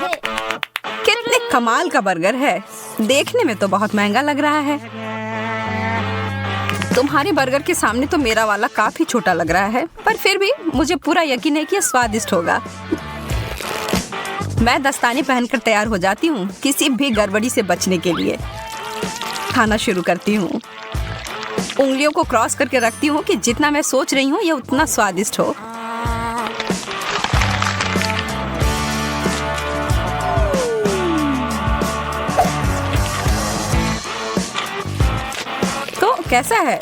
कितने कमाल का बर्गर है। देखने में तो बहुत महंगा लग रहा है। तुम्हारे बर्गर के सामने तो मेरा वाला काफी छोटा लग रहा है, पर फिर भी मुझे पूरा यकीन है कि यह स्वादिष्ट होगा। मैं दस्ताने पहनकर तैयार हो जाती हूँ किसी भी गड़बड़ी से बचने के लिए। खाना शुरू करती हूँ। उंगलियों को क्रॉस करके रखती हूँ कि जितना मैं सोच रही हूँ यह उतना स्वादिष्ट हो। तो कैसा है?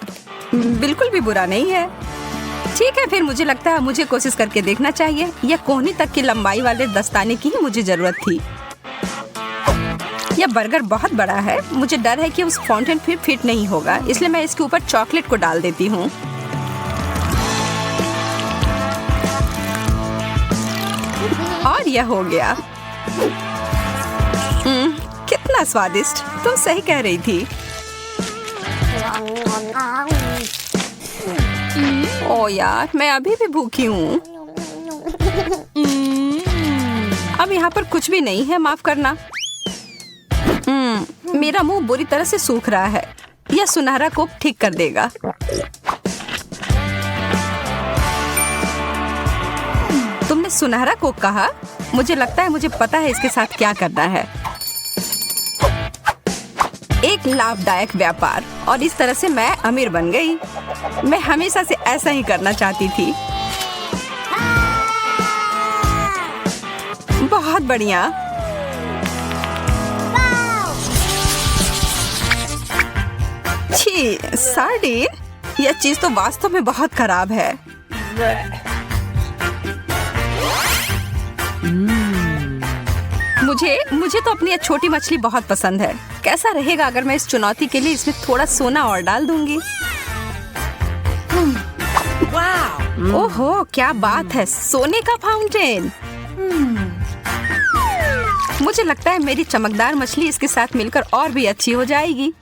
बिल्कुल भी बुरा नहीं है। ठीक है, फिर मुझे लगता है मुझे कोशिश करके देखना चाहिए। यह कोहनी तक की लंबाई वाले दस्ताने की ही मुझे जरूरत थी। यह बर्गर बहुत बड़ा है। मुझे डर है कि उस फाउंटेन पे फिट नहीं होगा, इसलिए मैं इसके ऊपर चॉकलेट को डाल देती हूँ। और यह हो गया। कितना स्वादिष्ट। तुम सही कह रही थी। ओ यार, मैं अभी भी भूखी हूँ। अब यहाँ पर कुछ भी नहीं है, माफ करना। मेरा मुंह बुरी तरह से सूख रहा है। यह सुनहरा कोक ठीक कर देगा। तुमने सुनहरा कोक कहा? मुझे लगता है मुझे पता है इसके साथ क्या करना है। एक लाभदायक व्यापार, और इस तरह से मैं अमीर बन गई। मैं हमेशा से ऐसा ही करना चाहती थी। बहुत बढ़िया। छी, सार्डिन। यह चीज तो वास्तव में बहुत खराब है। मुझे तो अपनी यह छोटी मछली बहुत पसंद है। कैसा रहेगा अगर मैं इस चुनौती के लिए इसमें थोड़ा सोना और डाल दूंगी? ओहो, क्या बात है, सोने का फाउंटेन। मुझे लगता है मेरी चमकदार मछली इसके साथ मिलकर और भी अच्छी हो जाएगी।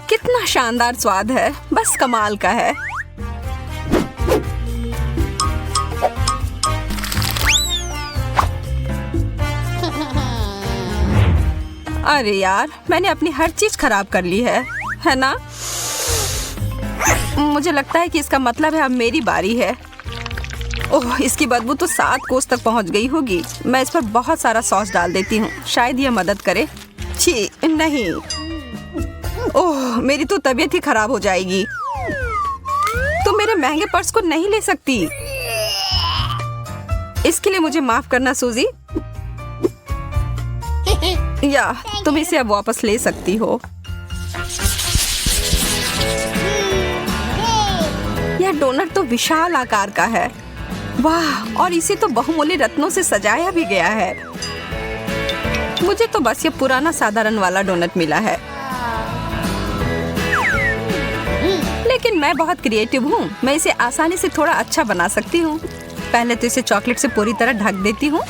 कितना शानदार स्वाद है, बस कमाल का है। अरे यार, मैंने अपनी हर चीज खराब कर ली है ना? मुझे लगता है कि इसका मतलब है अब मेरी बारी है। ओह, इसकी बदबू तो 7 कोस तक पहुंच गई होगी। मैं इस पर बहुत सारा सॉस डाल देती हूँ, शायद यह मदद करे। छी, नहीं। ओह, मेरी तो तबीयत ही खराब हो जाएगी। तुम मेरे महंगे पर्स को नहीं ले सकती। इसके लिए मुझे माफ करना सूजी। या तुम इसे अब वापस ले सकती हो। यह डोनट तो विशाल आकार का है। वाह, और इसे तो बहुमूल्य रत्नों से सजाया भी गया है। मुझे तो बस ये पुराना साधारण वाला डोनट मिला है। लेकिन मैं बहुत क्रिएटिव हूँ। मैं इसे आसानी से थोड़ा अच्छा बना सकती हूँ। पहले तो इसे चॉकलेट से पूरी तरह ढक देती हूँ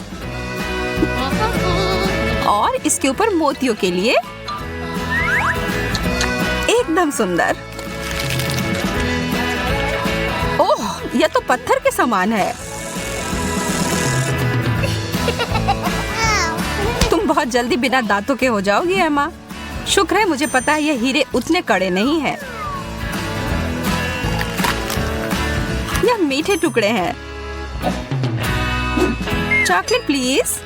और इसके ऊपर मोतियों के लिए एकदम सुंदर। ओह, यह तो पत्थर के समान है। तुम बहुत जल्दी बिना दांतों के हो जाओगी एमा। शुक्र है मुझे पता है ये हीरे उतने कड़े नहीं हैं। यह मीठे टुकड़े हैं। Chocolate please.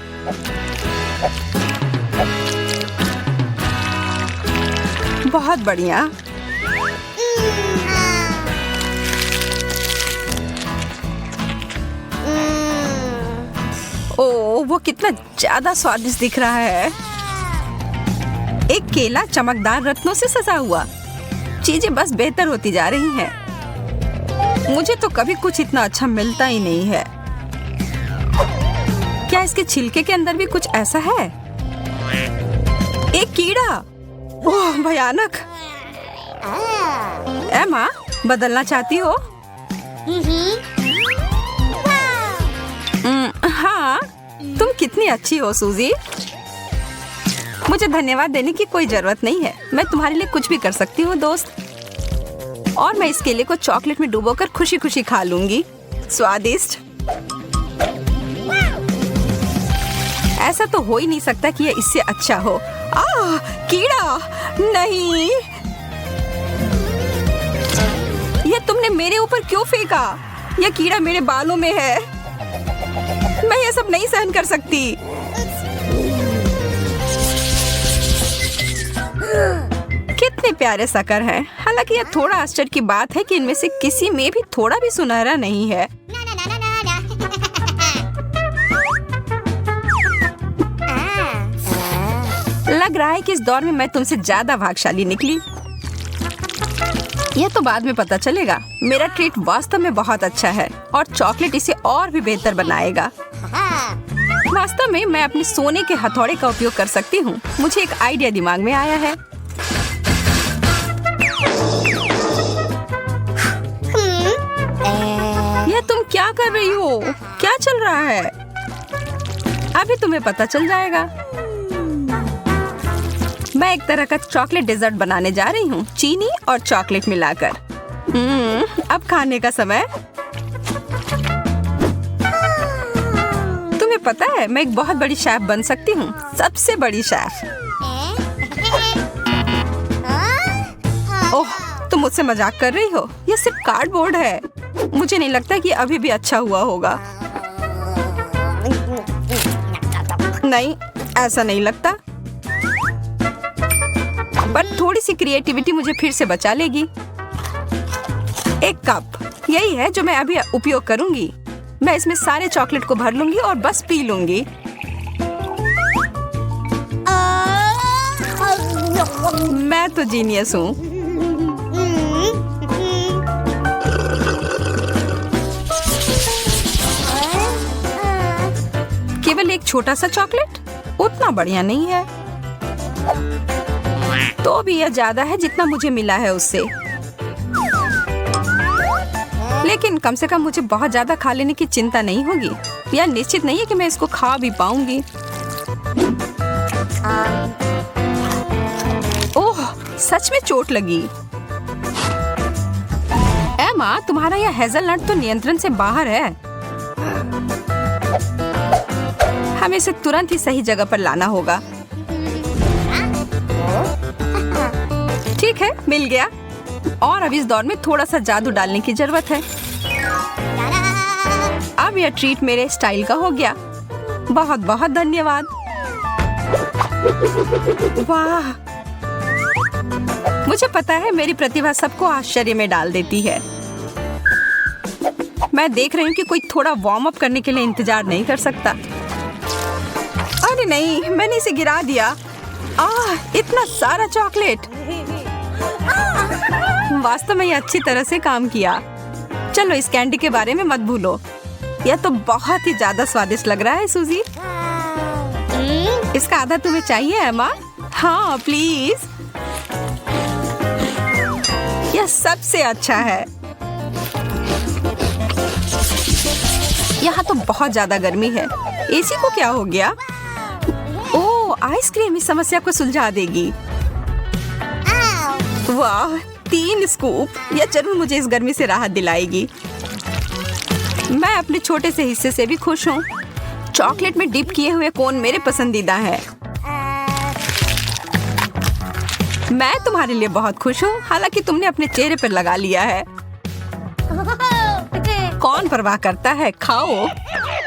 बहुत बढ़िया। ओह, वो कितना ज्यादा स्वादिष्ट दिख रहा है। एक केला चमकदार रत्नों से सजा हुआ। चीजें बस बेहतर होती जा रही हैं। मुझे तो कभी कुछ इतना अच्छा मिलता ही नहीं है। क्या इसके छिलके के अंदर भी कुछ ऐसा है? एक कीड़ा। ओह, भयानक। एमा, बदलना चाहती हो? हाँ, तुम कितनी अच्छी हो सूजी। मुझे धन्यवाद देने की कोई जरूरत नहीं है। मैं तुम्हारे लिए कुछ भी कर सकती हूँ दोस्त। और मैं इस केले को चॉकलेट में डुबोकर खुशी खुशी खा लूंगी। स्वादिष्ट। ऐसा तो हो ही नहीं सकता कि ये इससे अच्छा हो। कीड़ा! नहीं, ये तुमने मेरे ऊपर क्यों फेंका? यह कीड़ा मेरे बालों में है। मैं ये सब नहीं सहन कर सकती। कितने प्यारे शक्कर हैं। हालांकि यह थोड़ा आश्चर्य की बात है कि इनमें से किसी में भी थोड़ा भी सुनहरा नहीं है। लग रहा है कि इस दौर में मैं तुमसे ज्यादा भाग्यशाली निकली। यह तो बाद में पता चलेगा। मेरा ट्रीट वास्तव में बहुत अच्छा है और चॉकलेट इसे और भी बेहतर बनाएगा। वास्तव में मैं अपने सोने के हथौड़े का उपयोग कर सकती हूँ। मुझे एक आइडिया दिमाग में आया है। यह तुम क्या कर रही हो? क्या चल रहा है? अभी तुम्हें पता चल जाएगा। मैं एक तरह का चॉकलेट डेजर्ट बनाने जा रही हूँ, चीनी और चॉकलेट मिलाकर। अब खाने का समय। तुम्हें पता है मैं एक बहुत बड़ी शेफ बन सकती हूँ, सबसे बड़ी शेफ। ओह, तुम मुझसे मजाक कर रही हो? यह सिर्फ कार्डबोर्ड है। मुझे नहीं लगता कि अभी भी अच्छा हुआ होगा। नहीं, ऐसा नहीं लगता। पर थोड़ी सी क्रिएटिविटी मुझे फिर से बचा लेगी। एक कप, यही है जो मैं अभी उपयोग करूंगी। मैं इसमें सारे चॉकलेट को भर लूंगी और बस पी लूंगी। मैं तो जीनियस हूँ। केवल एक छोटा सा चॉकलेट उतना बढ़िया नहीं है। तो भी यह ज्यादा है जितना मुझे मिला है उससे। लेकिन कम से कम मुझे बहुत ज्यादा खा लेने की चिंता नहीं होगी। यह निश्चित नहीं है कि मैं इसको खा भी पाऊंगी। ओह, सच में चोट लगी। एमा, तुम्हारा यह हेज़लनट तो नियंत्रण से बाहर है। हमें इसे तुरंत ही सही जगह पर लाना होगा। ठीक है, मिल गया। और अब इस दौर में थोड़ा सा जादू डालने की जरूरत है। अब यह ट्रीट मेरे स्टाइल का हो गया। बहुत बहुत धन्यवाद। वाह, मुझे पता है मेरी प्रतिभा सबको आश्चर्य में डाल देती है। मैं देख रही हूँ कि कोई थोड़ा वार्म अप करने के लिए इंतजार नहीं कर सकता। अरे नहीं, मैंने इसे गिरा दिया। इतना सारा चॉकलेट। वास्तव में ये अच्छी तरह से काम किया। चलो, इस कैंडी के बारे में मत भूलो। यह तो बहुत ही ज्यादा स्वादिष्ट लग रहा है सूजी। इसका आधा तुम्हें चाहिए एमा? हाँ प्लीज। यह सबसे अच्छा है। यहाँ तो बहुत ज्यादा गर्मी है। एसी को क्या हो गया? ओह, आइसक्रीम इस समस्या को सुलझा देगी। वाह, 3 स्कूप। यह जरूर मुझे इस गर्मी से राहत दिलाएगी। मैं अपने छोटे से हिस्से से भी खुश हूँ। चॉकलेट में डिप किए हुए कोन मेरे पसंदीदा है। मैं तुम्हारे लिए बहुत खुश हूँ। हालांकि तुमने अपने चेहरे पर लगा लिया है। कौन परवाह करता है? खाओ,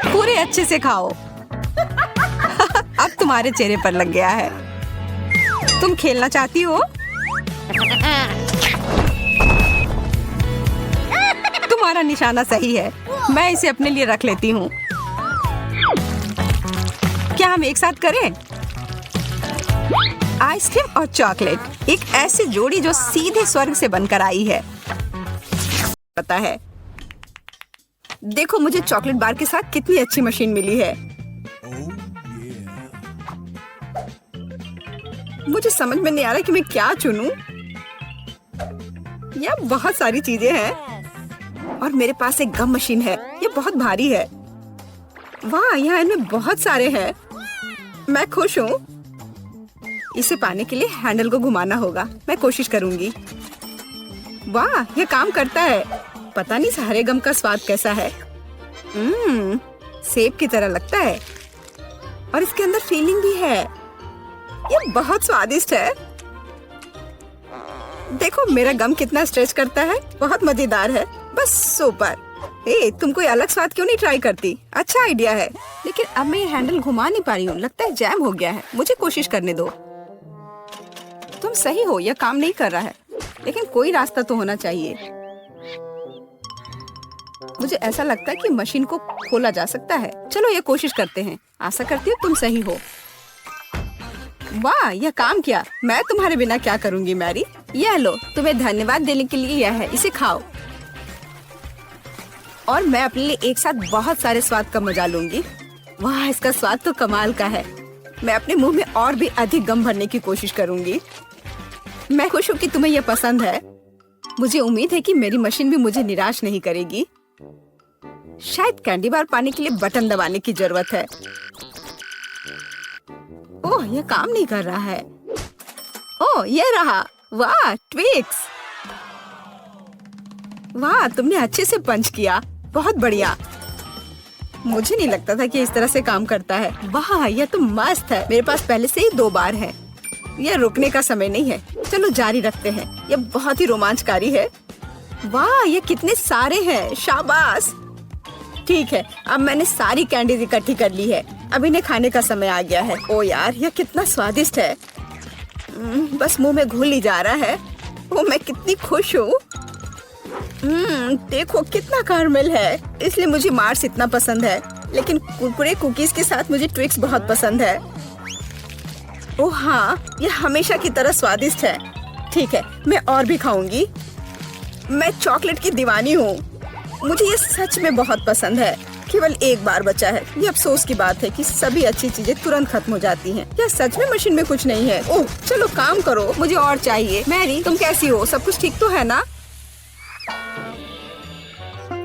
पूरे अच्छे से खाओ। अब तुम्हारे चेहरे पर लग गया है। तुम खेलना चाहती हो? तुम्हारा निशाना सही है। मैं इसे अपने लिए रख लेती हूँ। क्या हम एक साथ करें? आइसक्रीम और चॉकलेट, एक ऐसी जोड़ी जो सीधे स्वर्ग से बनकर आई है। पता है, देखो मुझे चॉकलेट बार के साथ कितनी अच्छी मशीन मिली है। मुझे समझ में नहीं आ रहा कि मैं क्या चुनूं। यह बहुत सारी चीजें हैं और मेरे पास एक गम मशीन है। ये बहुत भारी है। वाह, यहाँ इनमें बहुत सारे हैं। मैं खुश हूँ। इसे पाने के लिए हैंडल को घुमाना होगा। मैं कोशिश करूंगी। वाह, यह काम करता है। पता नहीं सारे गम का स्वाद कैसा है। सेब की तरह लगता है और इसके अंदर फीलिंग भी है। ये बहुत स्वादिष्ट है। देखो मेरा गम कितना स्ट्रेच करता है, बहुत मजेदार है, बस सुपर। तुम कोई अलग स्वाद क्यों नहीं ट्राई करती? अच्छा आइडिया है, लेकिन अब मैं ये हैंडल घुमा नहीं पा रही हूँ, लगता है जैम हो गया है। मुझे कोशिश करने दो। तुम सही हो, यह काम नहीं कर रहा है, लेकिन कोई रास्ता तो होना चाहिए। मुझे ऐसा लगता है कि मशीन को खोला जा सकता है। चलो ये कोशिश करते हैं। आशा करती हूँ तुम सही हो। वाह, यह काम किया। मैं तुम्हारे बिना क्या करूँगी मैरी। यह लो, तुम्हें धन्यवाद देने के लिए यह है, इसे खाओ। और मैं अपने लिए एक साथ बहुत सारे स्वाद का मजा लूंगी। वाह, इसका स्वाद तो कमाल का है। मैं अपने मुंह में और भी अधिक गम भरने की कोशिश करूंगी। मैं खुश हूँ कि तुम्हें यह पसंद है। मुझे उम्मीद है कि मेरी मशीन भी मुझे निराश नहीं करेगी। शायद कैंडी बार पाने के लिए बटन दबाने की जरूरत है। ओह, यह काम नहीं कर रहा है। ओह, यह रहा। वाह, ट्विक्स। वाह, तुमने अच्छे से पंच किया, बहुत बढ़िया। मुझे नहीं लगता था कि इस तरह से काम करता है। वाह, यह तो मस्त है। मेरे पास पहले से ही 2 बार है। यह रुकने का समय नहीं है। चलो जारी रखते हैं। यह बहुत ही रोमांचकारी है। वाह, ये कितने सारे हैं, शाबाश। ठीक है, अब मैंने सारी कैंडीज इकट्ठी कर ली है। अब इन्हें खाने का समय आ गया है। ओ यार, यह कितना स्वादिष्ट है। बस मुंह में घुल ही जा रहा है। ओ, मैं कितनी खुश हूँ। देखो कितना कैरमल है, इसलिए मुझे मार्स इतना पसंद है। लेकिन कुरकुरे कुकीज के साथ मुझे ट्विक्स बहुत पसंद है। ओह हाँ, यह हमेशा की तरह स्वादिष्ट है। ठीक है, मैं और भी खाऊंगी। मैं चॉकलेट की दीवानी हूँ। मुझे ये सच में बहुत पसंद है। केवल एक बार बचा है। ये अफसोस की बात है कि सभी अच्छी चीजें तुरंत खत्म हो जाती हैं। क्या सच में मशीन में कुछ नहीं है? ओह, चलो काम करो, मुझे और चाहिए। मैरी, तुम कैसी हो? सब कुछ ठीक तो है ना?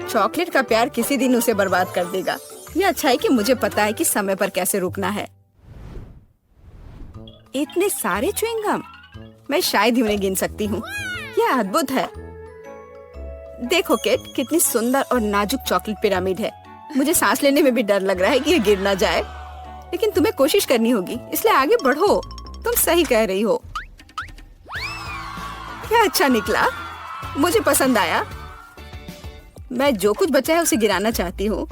चॉकलेट का प्यार किसी दिन उसे बर्बाद कर देगा। ये अच्छा है कि मुझे पता है कि समय पर कैसे रुकना है। इतने सारे च्युइंगम, मैं शायद ही उन्हें गिन सकती हूँ। यह अद्भुत है। देखो केट, कितनी सुंदर और नाजुक चॉकलेट पिरामिड है। मुझे सांस लेने में भी डर लग रहा है कि यह गिर ना जाए, लेकिन तुम्हें कोशिश करनी होगी, इसलिए आगे बढ़ो। तुम सही कह रही हो। क्या अच्छा निकला, मुझे पसंद आया। मैं जो कुछ बचा है उसे गिराना चाहती हूँ।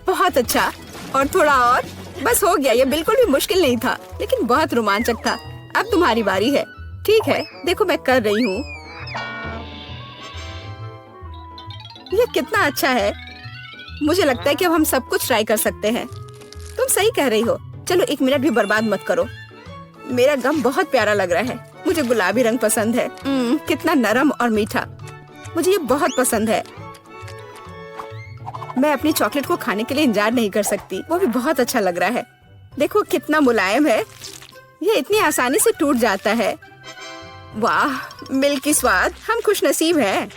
बहुत अच्छा, और थोड़ा और, बस हो गया। ये बिल्कुल भी मुश्किल नहीं था, लेकिन बहुत रोमांचक था। अब तुम्हारी बारी है। ठीक है, देखो मैं कर रही हूँ। ये कितना अच्छा है। मुझे लगता है कि अब हम सब कुछ ट्राई कर सकते हैं। तुम सही कह रही हो। चलो 1 मिनट भी बर्बाद मत करो। मेरा गम बहुत प्यारा लग रहा है। मुझे गुलाबी रंग पसंद है। कितना नरम और मीठा, मुझे ये बहुत पसंद है। मैं अपनी चॉकलेट को खाने के लिए इंतजार नहीं कर सकती। वो भी बहुत अच्छा लग रहा है। देखो कितना मुलायम है। ये इतनी आसानी से टूट जाता है। वाह, मिल्की स्वाद, हम खुशनसीब हैं।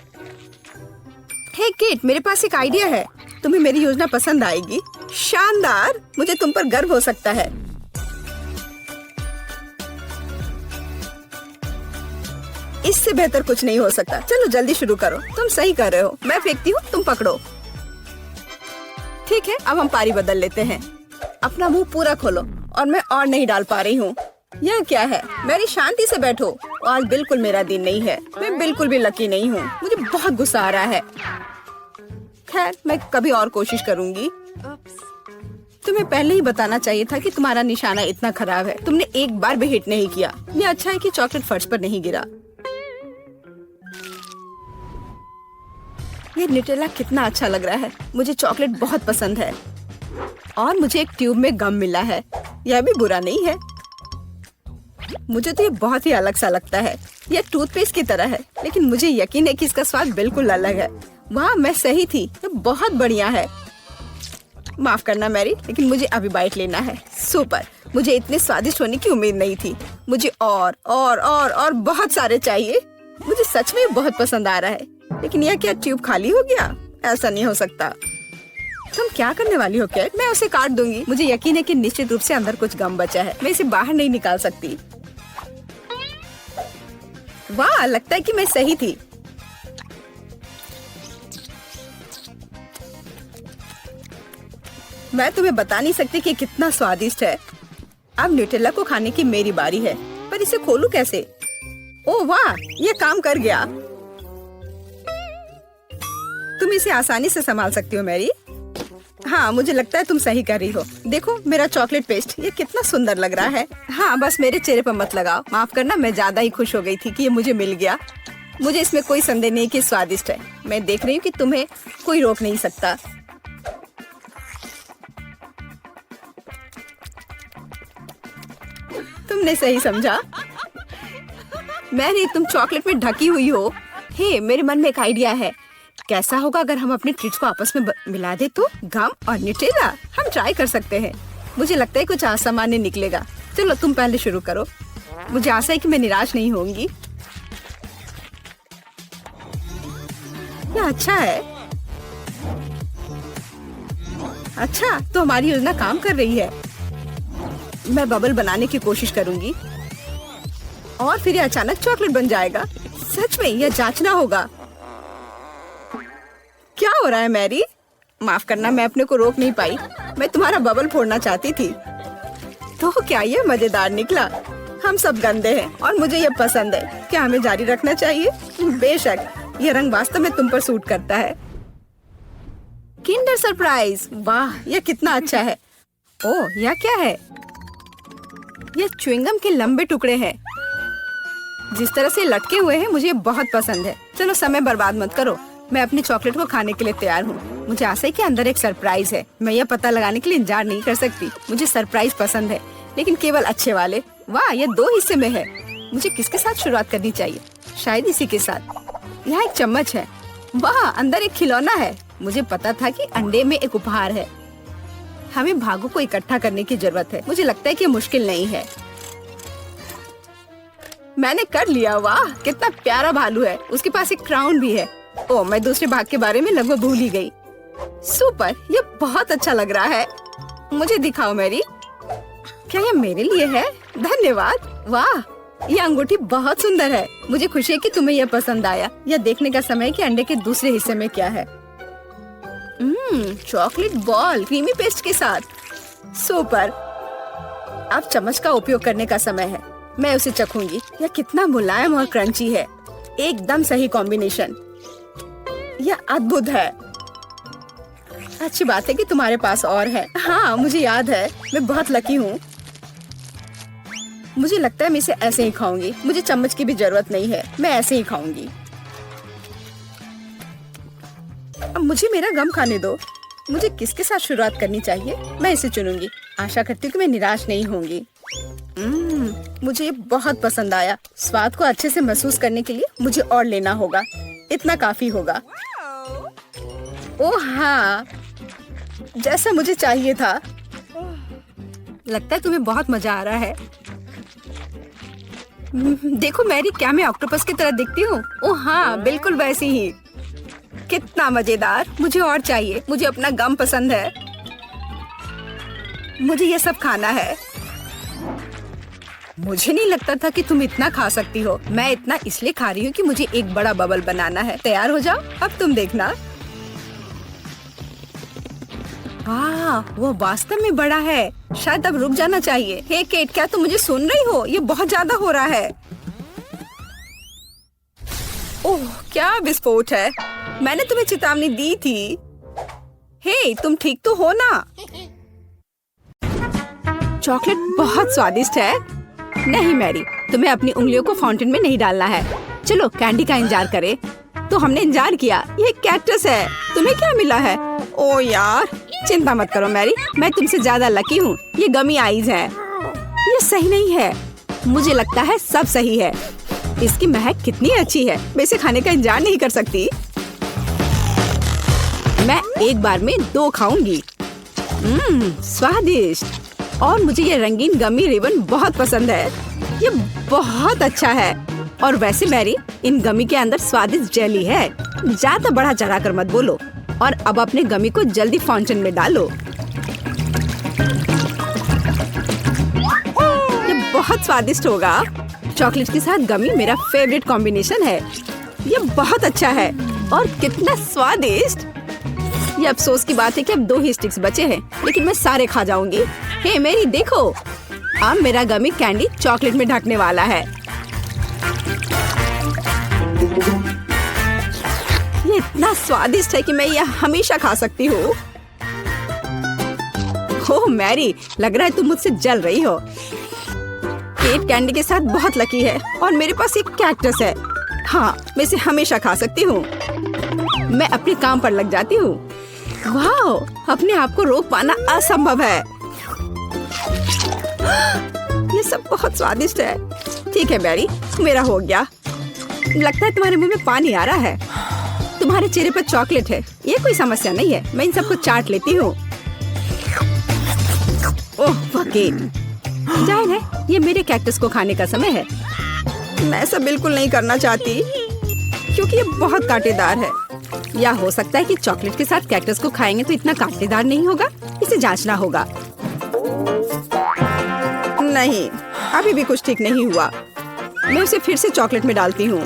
हे किट, मेरे पास एक आइडिया है। तुम्हें मेरी योजना पसंद आएगी। शानदार, मुझे तुम पर गर्व हो सकता है। इससे बेहतर कुछ नहीं हो सकता। चलो जल्दी शुरू करो। तुम सही कर रहे हो। मैं फेंकती हूँ, तुम पकड़ो। ठीक है, अब हम पारी बदल लेते हैं। अपना मुंह पूरा खोलो। और मैं और नहीं डाल पा रही हूँ। यह क्या है? मेरी शांति से बैठो। आज बिल्कुल मेरा दिन नहीं है। मैं बिल्कुल भी लकी नहीं हूँ। मुझे बहुत गुस्सा आ रहा है। खैर, मैं कभी और कोशिश करूँगी। तुम्हें पहले ही बताना चाहिए था कि तुम्हारा निशाना इतना खराब है। तुमने एक बार भी हिट नहीं किया। ये अच्छा है कि चॉकलेट फर्श पर नहीं गिरा। ये न्यूटेला कितना अच्छा लग रहा है। मुझे चॉकलेट बहुत पसंद है। और मुझे एक ट्यूब में गम मिला है। यह भी बुरा नहीं है। मुझे तो ये बहुत ही अलग सा लगता है। यह टूथपेस्ट की तरह है, लेकिन मुझे यकीन है कि इसका स्वाद बिल्कुल अलग है। वाह, मैं सही थी। ये बहुत बढ़िया है। माफ करना मैरी, लेकिन मुझे अभी बाइट लेना है। सुपर, मुझे इतने स्वादिष्ट होने की उम्मीद नहीं थी। मुझे और बहुत सारे चाहिए। मुझे सच में बहुत पसंद आ रहा है। लेकिन यह क्या ट्यूब खाली हो गया? ऐसा नहीं हो सकता। तुम क्या करने वाली हो कैट? मैं उसे काट दूंगी। मुझे यकीन है कि निश्चित रूप से अंदर कुछ गम बचा है। मैं इसे बाहर नहीं निकाल सकती। वाह, लगता है कि मैं सही थी। मैं तुम्हें बता नहीं सकती कि कितना स्वादिष्ट है। अब न्यूटेला को खाने की मेरी बारी है, पर इसे खोलूं कैसे? ओह वाह, ये काम कर गया। तुम इसे आसानी से संभाल सकती हो मैरी। हाँ, मुझे लगता है तुम सही कर रही हो। देखो मेरा चॉकलेट पेस्ट, ये कितना सुंदर लग रहा है। हाँ, बस मेरे चेहरे पर मत लगाओ। माफ करना, मैं ज्यादा ही खुश हो गई थी कि ये मुझे मिल गया। मुझे इसमें कोई संदेह नहीं कि स्वादिष्ट है। मैं देख रही हूँ कि तुम्हें कोई रोक नहीं सकता। तुमने सही समझा मैरी, तुम चॉकलेट में ढकी हुई हो। हे, मेरे मन में एक आइडिया है। कैसा होगा अगर हम अपने ट्रीट्स को आपस में मिला दे तो? गम और न्यूटेला, हम ट्राई कर सकते हैं। मुझे लगता है कुछ असामान्य निकलेगा। चलो तुम पहले शुरू करो। मुझे आशा है कि मैं निराश नहीं होंगी। यह अच्छा है। अच्छा, तो हमारी योजना काम कर रही है। मैं बबल बनाने की कोशिश करूंगी और फिर ये अचानक चॉकलेट बन जाएगा। सच में यह जांचना होगा। क्या हो रहा है मैरी? माफ करना, मैं अपने को रोक नहीं पाई। मैं तुम्हारा बबल फोड़ना चाहती थी। तो क्या ये मजेदार निकला? हम सब गंदे हैं और मुझे ये पसंद है। क्या हमें जारी रखना चाहिए? बेशक, ये रंग वास्तव में तुम पर सूट करता है। किंडर सरप्राइज, वाह, यह कितना अच्छा है। ओह, यह क्या है? यह च्युइंगम के लंबे टुकड़े हैं। जिस तरह से लटके हुए हैं मुझे बहुत पसंद है। चलो समय बर्बाद मत करो, मैं अपनी चॉकलेट को खाने के लिए तैयार हूँ। मुझे आशा है कि अंदर एक सरप्राइज है। मैं यह पता लगाने के लिए इंतजार नहीं कर सकती। मुझे सरप्राइज पसंद है, लेकिन केवल अच्छे वाले। वाह, यह 2 हिस्से में है। मुझे किसके साथ शुरुआत करनी चाहिए? शायद इसी के साथ। यहाँ एक चम्मच है। वाह, अंदर एक खिलौना है। मुझे पता था कि अंडे में एक उपहार है। हमें भागों को इकट्ठा करने की जरूरत है। मुझे लगता है कि मुश्किल नहीं है। मैंने कर लिया। वाह, कितना प्यारा भालू है। उसके पास एक क्राउन भी है। ओह, मैं दूसरे भाग के बारे में लगभग भूल ही गई। सुपर, ये बहुत अच्छा लग रहा है। मुझे दिखाओ मैरी। क्या ये मेरे लिए है? धन्यवाद। वाह, ये अंगूठी बहुत सुंदर है। मुझे खुशी है कि तुम्हें यह पसंद आया। यह देखने का समय है कि अंडे के दूसरे हिस्से में क्या है। चॉकलेट बॉल क्रीमी पेस्ट के साथ। सुपर, अब चम्मच का उपयोग करने का समय है। मैं उसे चखूंगी। यह कितना मुलायम और क्रंची है। एकदम सही कॉम्बिनेशन। यह अद्भुत है। अच्छी बात है कि तुम्हारे पास और है। हाँ, मुझे याद है। मैं बहुत लकी हूँ। मुझे लगता है मैं इसे ऐसे ही खाऊंगी। मुझे चम्मच की भी जरूरत नहीं है। मैं ऐसे ही खाऊंगी। अब मुझे मेरा गम खाने दो। मुझे किसके साथ शुरुआत करनी चाहिए? मैं इसे चुनूंगी। आशा करती हूँ कि मैं निराश नहीं होंगी। मुझे ये बहुत पसंद आया। स्वाद को अच्छे से महसूस करने के लिए मुझे और लेना होगा। इतना काफी होगा। ओह हाँ, जैसा मुझे चाहिए था। लगता है तुम्हें बहुत मजा आ रहा है। देखो मैरी, क्या मैं ऑक्टोपस की तरह दिखती हूँ? ओह हाँ, बिल्कुल वैसी ही। कितना मजेदार। मुझे और चाहिए। मुझे अपना गम पसंद है। मुझे ये सब खाना है। मुझे नहीं लगता था कि तुम इतना खा सकती हो। मैं इतना इसलिए खा रही हूँ कि मुझे एक बड़ा बबल बनाना है। तैयार हो जाओ, अब तुम देखना। वाह, वो वास्तव में बड़ा है। शायद अब रुक जाना चाहिए। हे केट, क्या तुम मुझे सुन रही हो? ये बहुत ज्यादा हो रहा है। ओह, क्या विस्फोट है। मैंने तुम्हें चेतावनी दी थी। हे, तुम ठीक तो हो ना? चॉकलेट बहुत स्वादिष्ट है। नहीं मैरी, तुम्हें अपनी उंगलियों को फाउंटेन में नहीं डालना है। चलो कैंडी का इंतजार करें। तो हमने इंतजार किया। ये कैक्टस है। तुम्हें क्या मिला है? ओ यार, चिंता मत करो मैरी, मैं तुमसे ज्यादा लकी हूँ। ये गमी आइज है। ये सही नहीं है। मुझे लगता है सब सही है। इसकी महक कितनी अच्छी है। मैं इसे खाने का इंतजार नहीं कर सकती। मैं एक बार में 2 खाऊंगी। स्वादिष्ट। और मुझे ये रंगीन गमी रिबन बहुत पसंद है। ये बहुत अच्छा है। और वैसे मैरी, इन गमी के अंदर स्वादिष्ट जेली है। ज्यादा बढ़ा चढ़ा कर मत बोलो। और अब अपने गमी को जल्दी फाउंटेन में डालो। ये बहुत स्वादिष्ट होगा। चॉकलेट के साथ गमी मेरा फेवरेट कॉम्बिनेशन है। ये बहुत अच्छा है। और कितना स्वादिष्ट। ये अफसोस की बात है कि अब 2 ही स्टिक्स बचे हैं, लेकिन मैं सारे खा जाऊंगी। हे मेरी देखो, अब मेरा गमी कैंडी चॉकलेट में ढकने वाला है। ये इतना स्वादिष्ट है कि मैं यह हमेशा खा सकती हूँ। ओह मैरी, लग रहा है तुम मुझसे जल रही हो। केट कैंडी के साथ बहुत लकी है और मेरे पास एक कैक्टस है। हाँ, मैं इसे हमेशा खा सकती हूँ। मैं अपने काम पर लग जाती हूँ। वाह, अपने आप को रोक पाना असंभव है। ये सब बहुत स्वादिष्ट है। ठीक है मैरी, मेरा हो गया। लगता है तुम्हारे मुंह में पानी आ रहा है। तुम्हारे चेहरे पर चॉकलेट है, ये कोई समस्या नहीं है। मैं इन सबको चाट लेती हूँ। ओह जाहिर है ये मेरे कैक्टस को खाने का समय है। मैं ऐसा बिल्कुल नहीं करना चाहती क्योंकि ये बहुत कांटेदार है। या हो सकता है कि चॉकलेट के साथ कैक्टस को खाएंगे तो इतना कांटेदार नहीं होगा। इसे जांचना होगा। नहीं, अभी भी कुछ ठीक नहीं हुआ। मैं उसे फिर से चॉकलेट में डालती हूँ।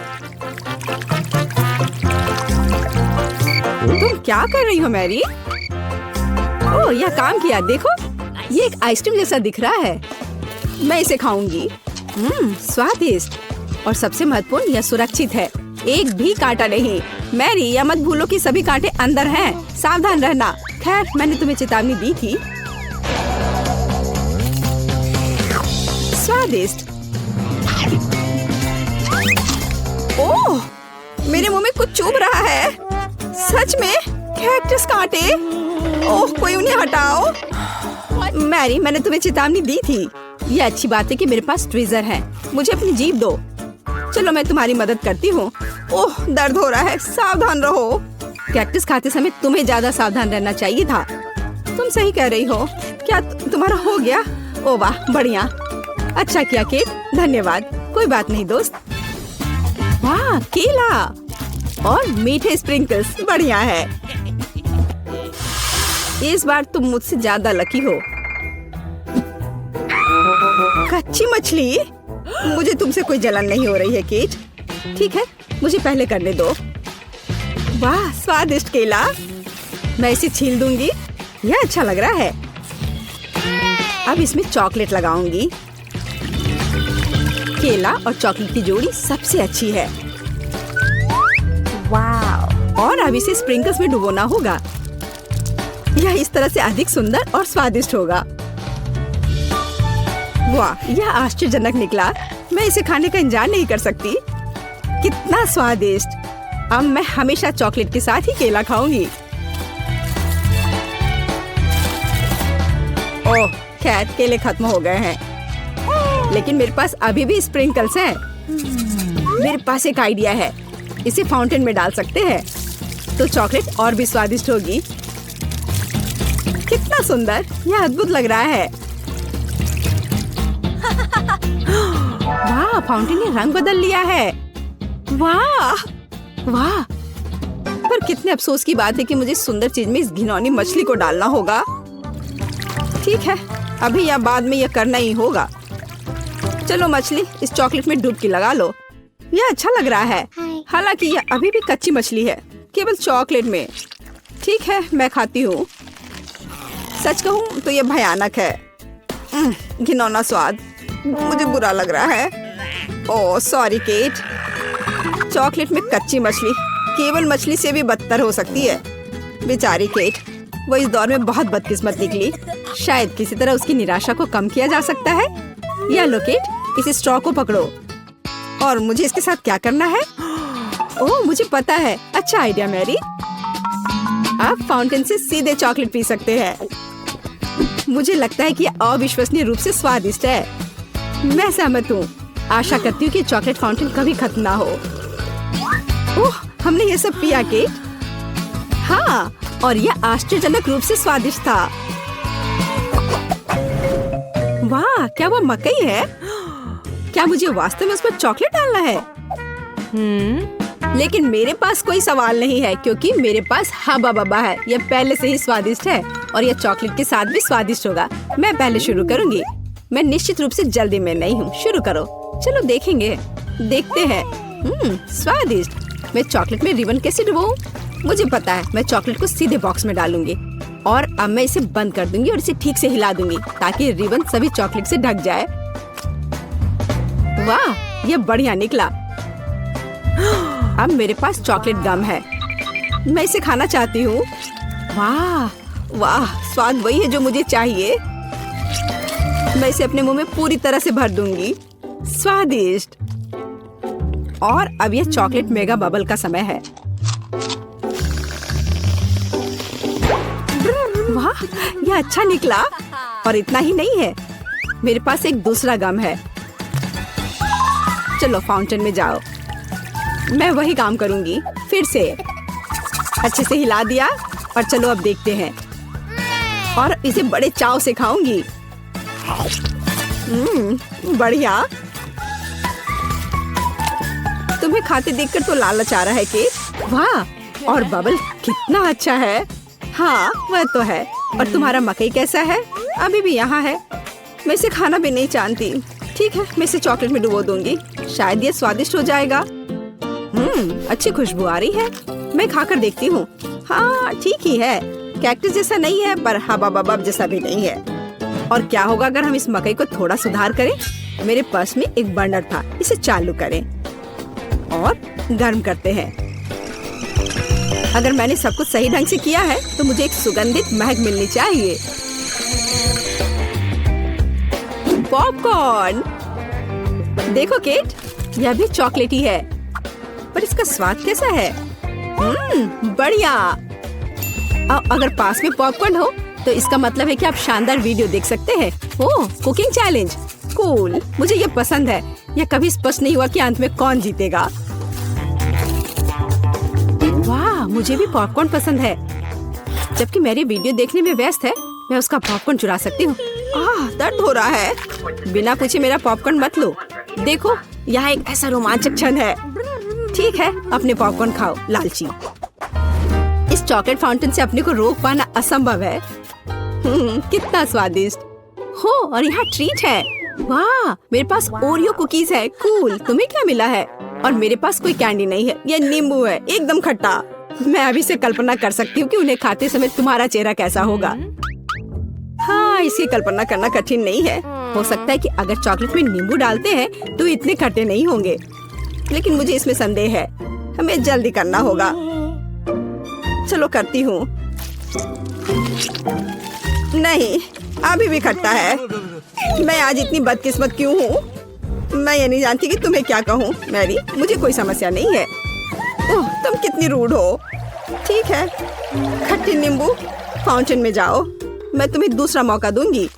तुम क्या कर रही हो मैरी? ओह, यह काम किया। देखो, ये एक आइसक्रीम जैसा दिख रहा है। मैं इसे खाऊंगी। स्वादिष्ट और सबसे महत्वपूर्ण, यह सुरक्षित है। एक भी कांटा नहीं। मैरी, यह मत भूलो कि सभी कांटे अंदर हैं। सावधान रहना। खैर, मैंने तुम्हें चेतावनी दी थी। स्वादिष्ट। ओह, मेरे मुंह में कुछ चुभ रहा है। सच में कैक्टस कांटे। ओह, कोई उन्हें हटाओ। मैरी, मैंने तुम्हें चेतावनी दी थी। ये अच्छी बात है कि मेरे पास ट्विज़र है। मुझे अपनी जीभ दो। चलो, मैं तुम्हारी मदद करती हूँ। ओह, दर्द हो रहा है। सावधान रहो। कैक्टस खाते समय तुम्हें ज्यादा सावधान रहना चाहिए था। तुम सही कह रही हो। क्या तुम्हारा हो गया? ओह वाह, बढ़िया। अच्छा किया केट, धन्यवाद। कोई बात नहीं दोस्त। वाह, केला और मीठे स्प्रिंकल्स, बढ़िया है। इस बार तुम मुझसे ज्यादा लकी हो। कच्ची मछली? मुझे तुमसे कोई जलन नहीं हो रही है केट। ठीक है, मुझे पहले करने दो। वाह, स्वादिष्ट केला। मैं इसे छील दूंगी। यह अच्छा लग रहा है। अब इसमें चॉकलेट लगाऊंगी। केला और चॉकलेट की जोड़ी सबसे अच्छी है। वाह, और अब इसे स्प्रिंकल्स में डुबोना होगा। यह इस तरह से अधिक सुंदर और स्वादिष्ट होगा। वाह, यह आश्चर्यजनक निकला। मैं इसे खाने का इंतजार नहीं कर सकती। कितना स्वादिष्ट। अब मैं हमेशा चॉकलेट के साथ ही केला खाऊंगी। ओह, खैर केले खत्म हो गए हैं, लेकिन मेरे पास अभी भी स्प्रिंकल्स हैं। मेरे पास एक आइडिया है। इसे फाउंटेन में डाल सकते हैं तो चॉकलेट और भी स्वादिष्ट होगी। कितना सुंदर, यह अद्भुत लग रहा है। वाह, फाउंटेन ने रंग बदल लिया है। वाह वाह, पर कितने अफसोस की बात है कि मुझे सुंदर चीज में इस घिनौनी मछली को डालना होगा। ठीक है, अभी या बाद में यह करना ही होगा। चलो मछली, इस चॉकलेट में डुबकी लगा लो। यह अच्छा लग रहा है। हालांकि यह अभी भी कच्ची मछली है, केवल चॉकलेट में। ठीक है, मैं खाती हूँ। सच कहूँ तो यह भयानक है। घिनौना स्वाद, मुझे बुरा लग रहा है। Oh sorry cat. चॉकलेट में कच्ची मछली केवल मछली से भी बदतर हो सकती है। बेचारी केट, वो इस दौर में बहुत बदकिस्मत निकली। शायद किसी तरह उसकी निराशा को कम किया जा सकता है। या लो केट, इस स्ट्रॉ को पकड़ो। और मुझे इसके साथ क्या करना है? ओह, मुझे पता है। अच्छा आइडिया मैरी। आप फाउंटेन से सीधे चॉकलेट पी सकते हैं। मुझे लगता है कि यह अविश्वसनीय रूप से स्वादिष्ट है। मैं सहमत हूँ। आशा करती हूँ कि चॉकलेट फाउंटेन कभी खत्म ना हो। ओह, हमने ये सब पिया केट। हाँ, और यह आश्चर्यजनक रूप से स्वादिष्ट था। वाह, क्या वो मकई है? क्या मुझे वास्तव में उस पर चॉकलेट डालना है? लेकिन मेरे पास कोई सवाल नहीं है क्योंकि मेरे पास हब्बा बब्बा है। यह पहले से ही स्वादिष्ट है और यह चॉकलेट के साथ भी स्वादिष्ट होगा। मैं पहले शुरू करूंगी। मैं निश्चित रूप से जल्दी में नहीं हूँ। शुरू करो। चलो देखेंगे, देखते हैं। स्वादिष्ट। मैं चॉकलेट में रिबन कैसे डुबाऊं? मुझे पता है, मैं चॉकलेट को सीधे बॉक्स में डालूंगी और अब मैं इसे बंद कर दूंगी और इसे ठीक से हिला दूंगी ताकि रिबन सभी चॉकलेट से ढक जाए। वाह, ये बढ़िया निकला। अब मेरे पास चॉकलेट गम है, मैं इसे खाना चाहती हूँ। वाह वाह, स्वाद वही है जो मुझे चाहिए। मैं इसे अपने मुंह में पूरी तरह से भर दूंगी। स्वादिष्ट। और अब यह चॉकलेट मेगा बबल का समय है। वाह, यह अच्छा निकला। और इतना ही नहीं है, मेरे पास एक दूसरा गम है। चलो फाउंटेन में जाओ। मैं वही काम करूंगी फिर से। अच्छे से हिला दिया और चलो अब देखते हैं। और इसे बड़े चाव से खाऊंगी। बढ़िया। तुम्हें खाते देखकर तो लालच आ रहा है कि वाह, और बबल कितना अच्छा है। हाँ वह तो है। और तुम्हारा मकई कैसा है? अभी भी यहाँ है। मैं इसे खाना भी नहीं जानती। ठीक है, मैं इसे चॉकलेट में डुबो दूंगी, शायद ये स्वादिष्ट हो जाएगा। अच्छी खुशबू आ रही है। मैं खाकर देखती हूँ। हाँ ठीक ही है, कैक्टस जैसा नहीं है पर हबा बबब जैसा भी नहीं है। और क्या होगा अगर हम इस मकई को थोड़ा सुधार करें? मेरे पास में एक बर्नर था, इसे चालू करें और गर्म करते हैं। अगर मैंने सब कुछ सही ढंग से किया है तो मुझे एक सुगंधित महक मिलनी चाहिए। पॉपकॉर्न देखो केट, यह भी चॉकलेटी है पर इसका स्वाद कैसा है? बढ़िया। अगर पास में पॉपकॉर्न हो तो इसका मतलब है कि आप शानदार वीडियो देख सकते हैं। ओह, कुकिंग चैलेंज, कूल। मुझे ये पसंद है। यह कभी स्पष्ट नहीं हुआ कि अंत में कौन जीतेगा। वाह, मुझे भी पॉपकॉर्न पसंद है। जबकि मेरी वीडियो देखने में व्यस्त है, मैं उसका पॉपकॉर्न चुरा सकती हूँ। दर्द हो रहा है। बिना पूछे मेरा पॉपकॉर्न मत लो। देखो, यहाँ एक ऐसा रोमांचक क्षण है। ठीक है, अपने पॉपकॉर्न खाओ लालची। इस चॉकलेट फाउंटेन से अपने को रोक पाना असंभव है। कितना स्वादिष्ट हो। और यहाँ ट्रीट है। वाह, मेरे पास ओरियो कुकीज है। कूल। तुम्हें क्या मिला है? और मेरे पास कोई कैंडी नहीं है। यह नींबू है, एकदम खट्टा। मैं अभी से कल्पना कर सकती हूँ कि उन्हें खाते समय तुम्हारा चेहरा कैसा होगा। हाँ, इसकी कल्पना करना कठिन नहीं है। हो सकता है कि अगर चॉकलेट में नींबू डालते हैं तो इतने खट्टे नहीं होंगे, लेकिन मुझे इसमें संदेह है। हमें जल्दी करना होगा। चलो करती हूँ। नहीं, अभी भी खट्टा है। मैं आज इतनी बदकिस्मत क्यों हूँ? मैं ये नहीं जानती कि तुम्हें क्या कहूँ। मैरी, मुझे कोई समस्या नहीं है। ओह, तुम कितनी रूड हो। ठीक है, खट्टी नींबू, फाउंटेन में जाओ। मैं तुम्हें दूसरा मौका दूंगी।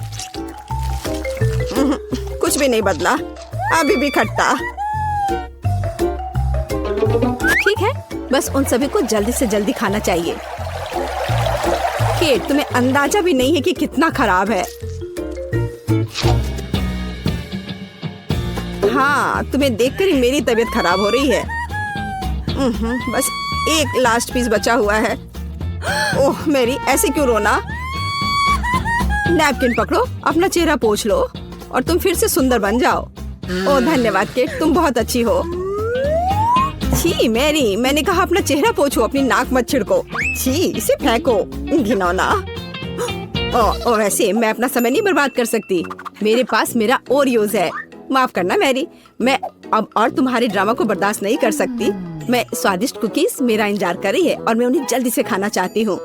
कुछ भी नहीं बदला, अभी भी खट्टा। ठीक है, बस उन सभी को जल्दी से जल्दी खाना चाहिए। केट, तुम्हें अंदाजा भी नहीं है कि कितना खराब है। हाँ, तुम्हें देखकर ही मेरी तबीयत खराब हो रही है। बस एक लास्ट पीस बचा हुआ है। ओह मेरी, ऐसे क्यों रोना? नैपकिन पकड़ो, अपना चेहरा पोंछ लो और तुम फिर से सुंदर बन जाओ। ओह धन्यवाद केट, तुम बहुत अच्छी हो। छी मैरी, मैंने कहा अपना चेहरा पोंछो, अपनी नाक मत छिड़को। छी, इसे फेंको, घिनौना। ओह वैसे मैं अपना समय नहीं बर्बाद कर सकती। मेरे पास मेरा ओरियोज है। माफ करना मैरी, मैं अब और तुम्हारे ड्रामा को बर्दाश्त नहीं कर सकती। मैं स्वादिष्ट कुकीज मेरा इंतजार कर रही है और मैं उन्हें जल्दी से खाना चाहती हूँ,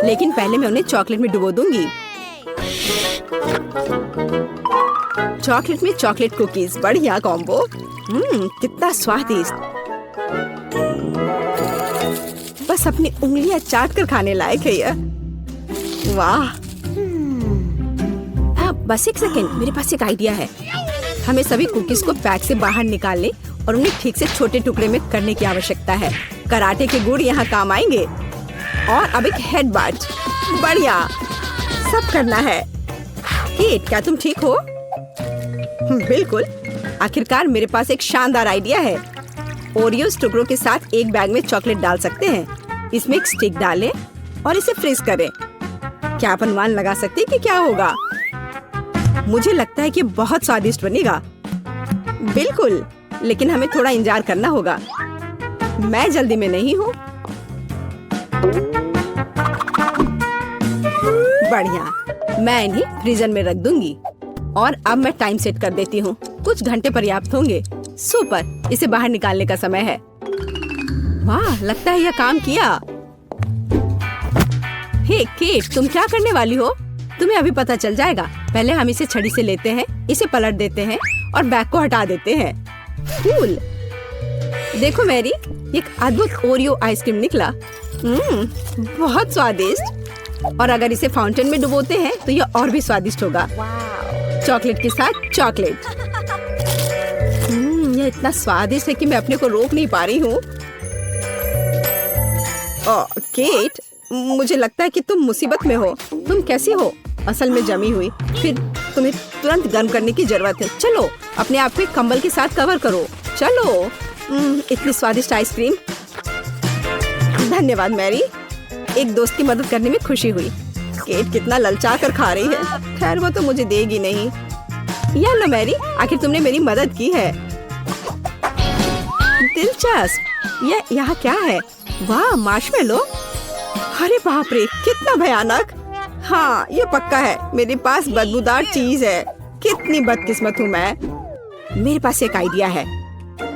लेकिन पहले मैं उन्हें चॉकलेट में डुबो दूंगी। चॉकलेट में चॉकलेट कुकीज, बढ़िया कॉम्बो। कितना स्वादिष्ट। बस अपनी उंगलियां चाट कर खाने लायक है यह। वाह। बस एक सेकेंड, मेरे पास एक आइडिया है। हमें सभी कुकीज को पैक से बाहर निकालने और उन्हें ठीक से छोटे टुकड़े में करने की आवश्यकता है। कराटे के गुण यहाँ काम आएंगे। और अब एक हेड बाट, बढ़िया, सब करना है। केट, क्या तुम ठीक हो? बिल्कुल। आखिरकार मेरे पास एक शानदार आइडिया है। ओरियोस टुकड़ों के साथ एक बैग में चॉकलेट डाल सकते हैं। इसमें एक स्टिक डालें और इसे फ्रीज करें। क्या आप अनुमान लगा सकते हैं कि क्या होगा? मुझे लगता है कि बहुत स्वादिष्ट बनेगा। बिल्कुल, लेकिन हमें थोड़ा इंतजार करना होगा। मैं जल्दी में नहीं हूँ। बढ़िया, मैं इन्हें फ्रीजर में रख दूंगी। और अब मैं टाइम सेट कर देती हूँ, कुछ घंटे पर्याप्त होंगे। सुपर, इसे बाहर निकालने का समय है। वाह, लगता है यह काम किया। हे केट, तुम क्या करने वाली हो? तुम्हें अभी पता चल जाएगा। पहले हम इसे छड़ी से लेते हैं, इसे पलट देते हैं और बैग को हटा देते हैं। कूल। देखो मैरी, एक अद्भुत ओरियो आइसक्रीम निकला। बहुत स्वादिष्ट। और अगर इसे फाउंटेन में डुबोते हैं तो यह और भी स्वादिष्ट होगा। चॉकलेट के साथ चॉकलेट। यह इतना स्वादिष्ट है कि मैं अपने को रोक नहीं पा रही हूँ। केट, मुझे लगता है कि तुम मुसीबत में हो। तुम कैसी हो? असल में जमी हुई, फिर तुम्हें तुरंत गर्म करने की जरूरत है। चलो, अपने आप को एक कंबल के साथ कवर करो। चलो। इतनी स्वादिष्ट आइसक्रीम। धन्यवाद मैरी, एक दोस्त की मदद करने में खुशी हुई। केट कितना ललचा कर खा रही है। खैर, वो तो मुझे देगी नहीं। या लो मैरी, आखिर तुमने मेरी मदद की है। दिलचस्प। यह यहाँ क्या है? वाह, मार्शमेलो। अरे बाप रे, कितना भयानक। हाँ, ये पक्का है, मेरे पास बदबूदार चीज है। कितनी बदकिस्मत हूँ मैं। मेरे पास एक आइडिया है।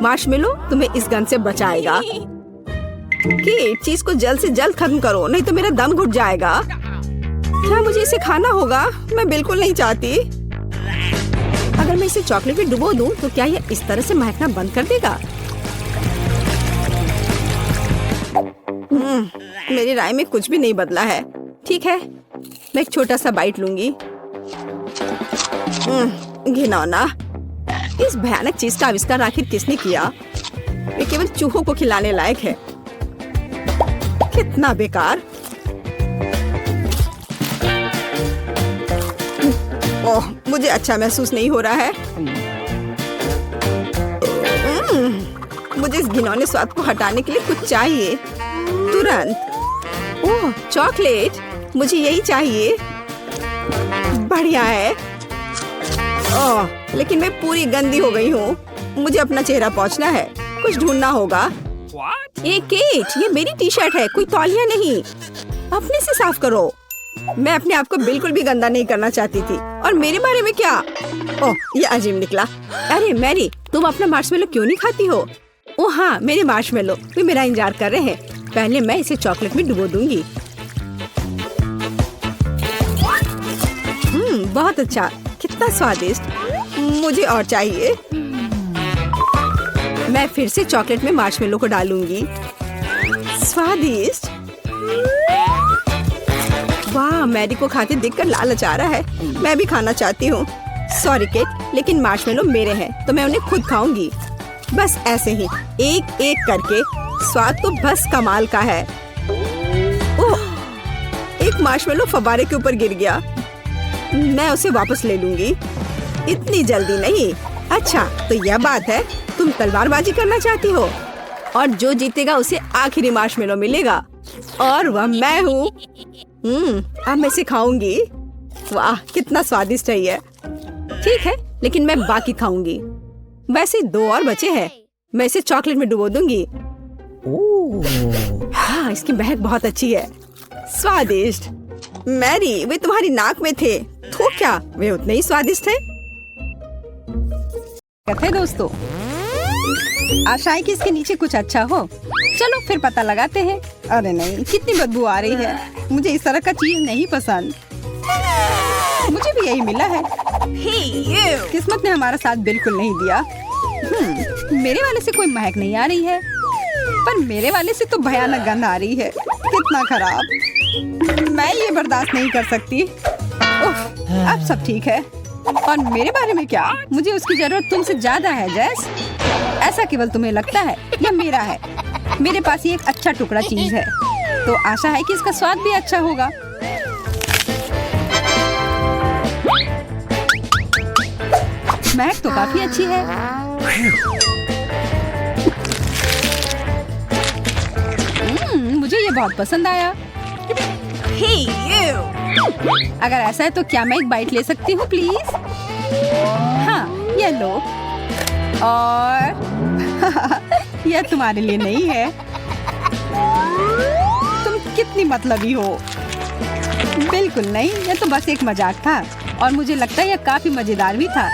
मार्शमेलो तुम्हें इस गन से बचाएगा। केट, चीज को जल्द से जल्द खत्म करो, नहीं तो मेरा दम घुट जाएगा। क्या मुझे इसे खाना होगा? मैं बिल्कुल नहीं चाहती। अगर मैं इसे चॉकलेट में डुबो दूं, तो क्या यह इस तरह से महकना बंद कर देगा? मेरी राय में कुछ भी नहीं बदला है। ठीक है, मैं एक छोटा सा बाइट लूंगी। घिनौना। इस भयानक चीज का आविष्कार आखिर किसने किया? ये केवल चूहों को खिलाने लायक है। कितना बेकार। ओह, मुझे अच्छा महसूस नहीं हो रहा है। मुझे इस घिनौने स्वाद को हटाने के लिए कुछ चाहिए, तुरंत। ओह, चॉकलेट, मुझे यही चाहिए। बढ़िया है। ओह, लेकिन मैं पूरी गंदी हो गई हूँ। मुझे अपना चेहरा पोंछना है, कुछ ढूंढना होगा। एक केट, ये मेरी टी शर्ट है, कोई तौलिया नहीं। अपने से साफ करो। मैं अपने आप को बिल्कुल भी गंदा नहीं करना चाहती थी। और मेरे बारे में क्या? ओह, ये अजीब निकला। अरे मैरी, तुम अपना मार्शमेलो क्यों नहीं खाती हो? ओह हाँ, मेरे मार्शमेलो, वे मेरा इंतजार कर रहे हैं। पहले मैं इसे चॉकलेट में डुबो दूंगी। बहुत अच्छा, कितना स्वादिष्ट। मुझे और चाहिए। मैं फिर से चॉकलेट में मार्शमेलो को डालूंगी। स्वादिष्ट। वाह, मैरी को खाते देखकर लालच आ रहा है। मैं भी खाना चाहती हूँ। सॉरी केट, लेकिन मार्शमेलो मेरे हैं, तो मैं उन्हें खुद खाऊंगी। बस ऐसे ही, एक एक करके। स्वाद तो बस कमाल का है। ओह, एक मार्शमेलो फव्वारे के ऊपर गिर गया। मैं उसे वापस ले लूंगी। इतनी जल्दी नहीं। अच्छा, तो यह बात है, तुम तलवारबाजी करना चाहती हो, और जो जीतेगा उसे आखिरी मार्शमेलो मिलेगा, और वह मैं हूँ। अब मैं इसे खाऊंगी। वाह, कितना स्वादिष्ट है ये। ठीक है, लेकिन मैं बाकी खाऊंगी। वैसे 2 और बचे हैं। मैं इसे चॉकलेट में डुबो दूंगी। हाँ, इसकी महक बहुत अच्छी है। स्वादिष्ट। मैरी, वे तुम्हारी नाक में थे। तो क्या वे उतने ही स्वादिष्ट है? कहते दोस्तों, आशा है कि इसके नीचे कुछ अच्छा हो। चलो फिर पता लगाते हैं। अरे नहीं, कितनी बदबू आ रही है। मुझे इस तरह का चीज नहीं पसंद। मुझे भी यही मिला है। किस्मत ने हमारा साथ बिल्कुल नहीं दिया। मेरे वाले से कोई महक नहीं आ रही है, पर मेरे वाले से तो भयानक गंध आ रही है। कितना खराब। मैं ये बर्दाश्त नहीं कर सकती। अब सब ठीक है। और मेरे बारे में क्या? मुझे उसकी जरूरत तुमसे ज्यादा है जैस। ऐसा केवल तुम्हें लगता है, यह मेरा है। मेरे पास ये एक अच्छा टुकड़ा चीज है, तो आशा है कि इसका स्वाद भी अच्छा होगा। महक तो काफी अच्छी है। मुझे ये बहुत पसंद आया। Hey, you! अगर ऐसा है तो क्या मैं एक बाइट ले सकती हूँ प्लीज? हाँ, ये लो। और यह तुम्हारे लिए नहीं है। तुम कितनी मतलबी हो। बिल्कुल बिल्कुल नहीं, ये तो बस एक मजाक था और मुझे लगता है यह काफी मजेदार भी था।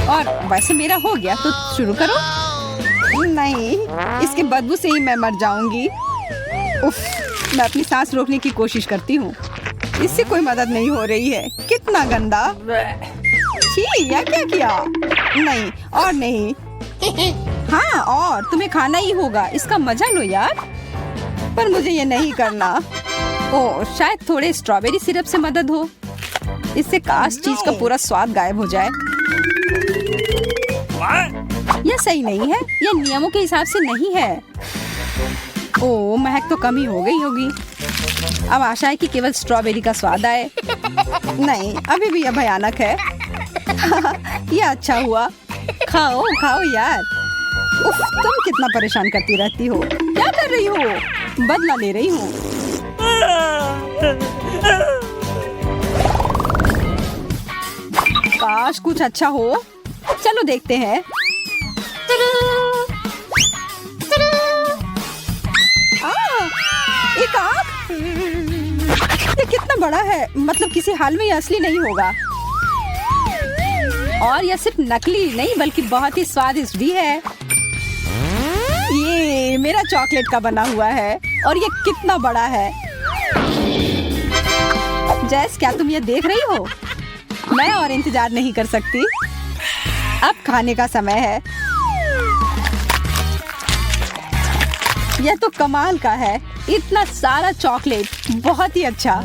और वैसे मेरा हो गया तो शुरू करो। नहीं, इसके बदबू से ही मैं मर जाऊंगी। उफ, मैं अपनी सांस रोकने की कोशिश करती हूँ, इससे कोई मदद नहीं हो रही है। कितना गंदा। छी, यह क्या किया? नहीं और नहीं। हाँ, और तुम्हें खाना ही होगा, इसका मजा लो यार। पर मुझे ये नहीं करना। ओह, शायद थोड़े स्ट्रॉबेरी सिरप से मदद हो, इससे काश चीज का पूरा स्वाद गायब हो जाए। यह सही नहीं है, यह नियमों के हिसाब से नहीं है। ओह, महक तो कम ही हो गई होगी। अब आशा है कि केवल स्ट्रॉबेरी का स्वाद आए। नहीं, अभी भी यह भयानक है। यह अच्छा हुआ। खाओ खाओ यार। उफ, तुम कितना परेशान करती रहती हो। क्या कर रही हो? बदला ले रही हूँ। काश कुछ अच्छा हो। चलो देखते हैं। एक आँख। ये कितना बड़ा है, मतलब किसी हाल में ये असली नहीं होगा। और यह सिर्फ नकली नहीं बल्कि बहुत ही स्वादिष्ट भी है। ये मेरा चॉकलेट का बना हुआ है और ये कितना बड़ा है। जैस, क्या तुम ये देख रही हो? मैं और इंतजार नहीं कर सकती। अब खाने का समय है। यह तो कमाल का है, इतना सारा चॉकलेट, बहुत ही अच्छा।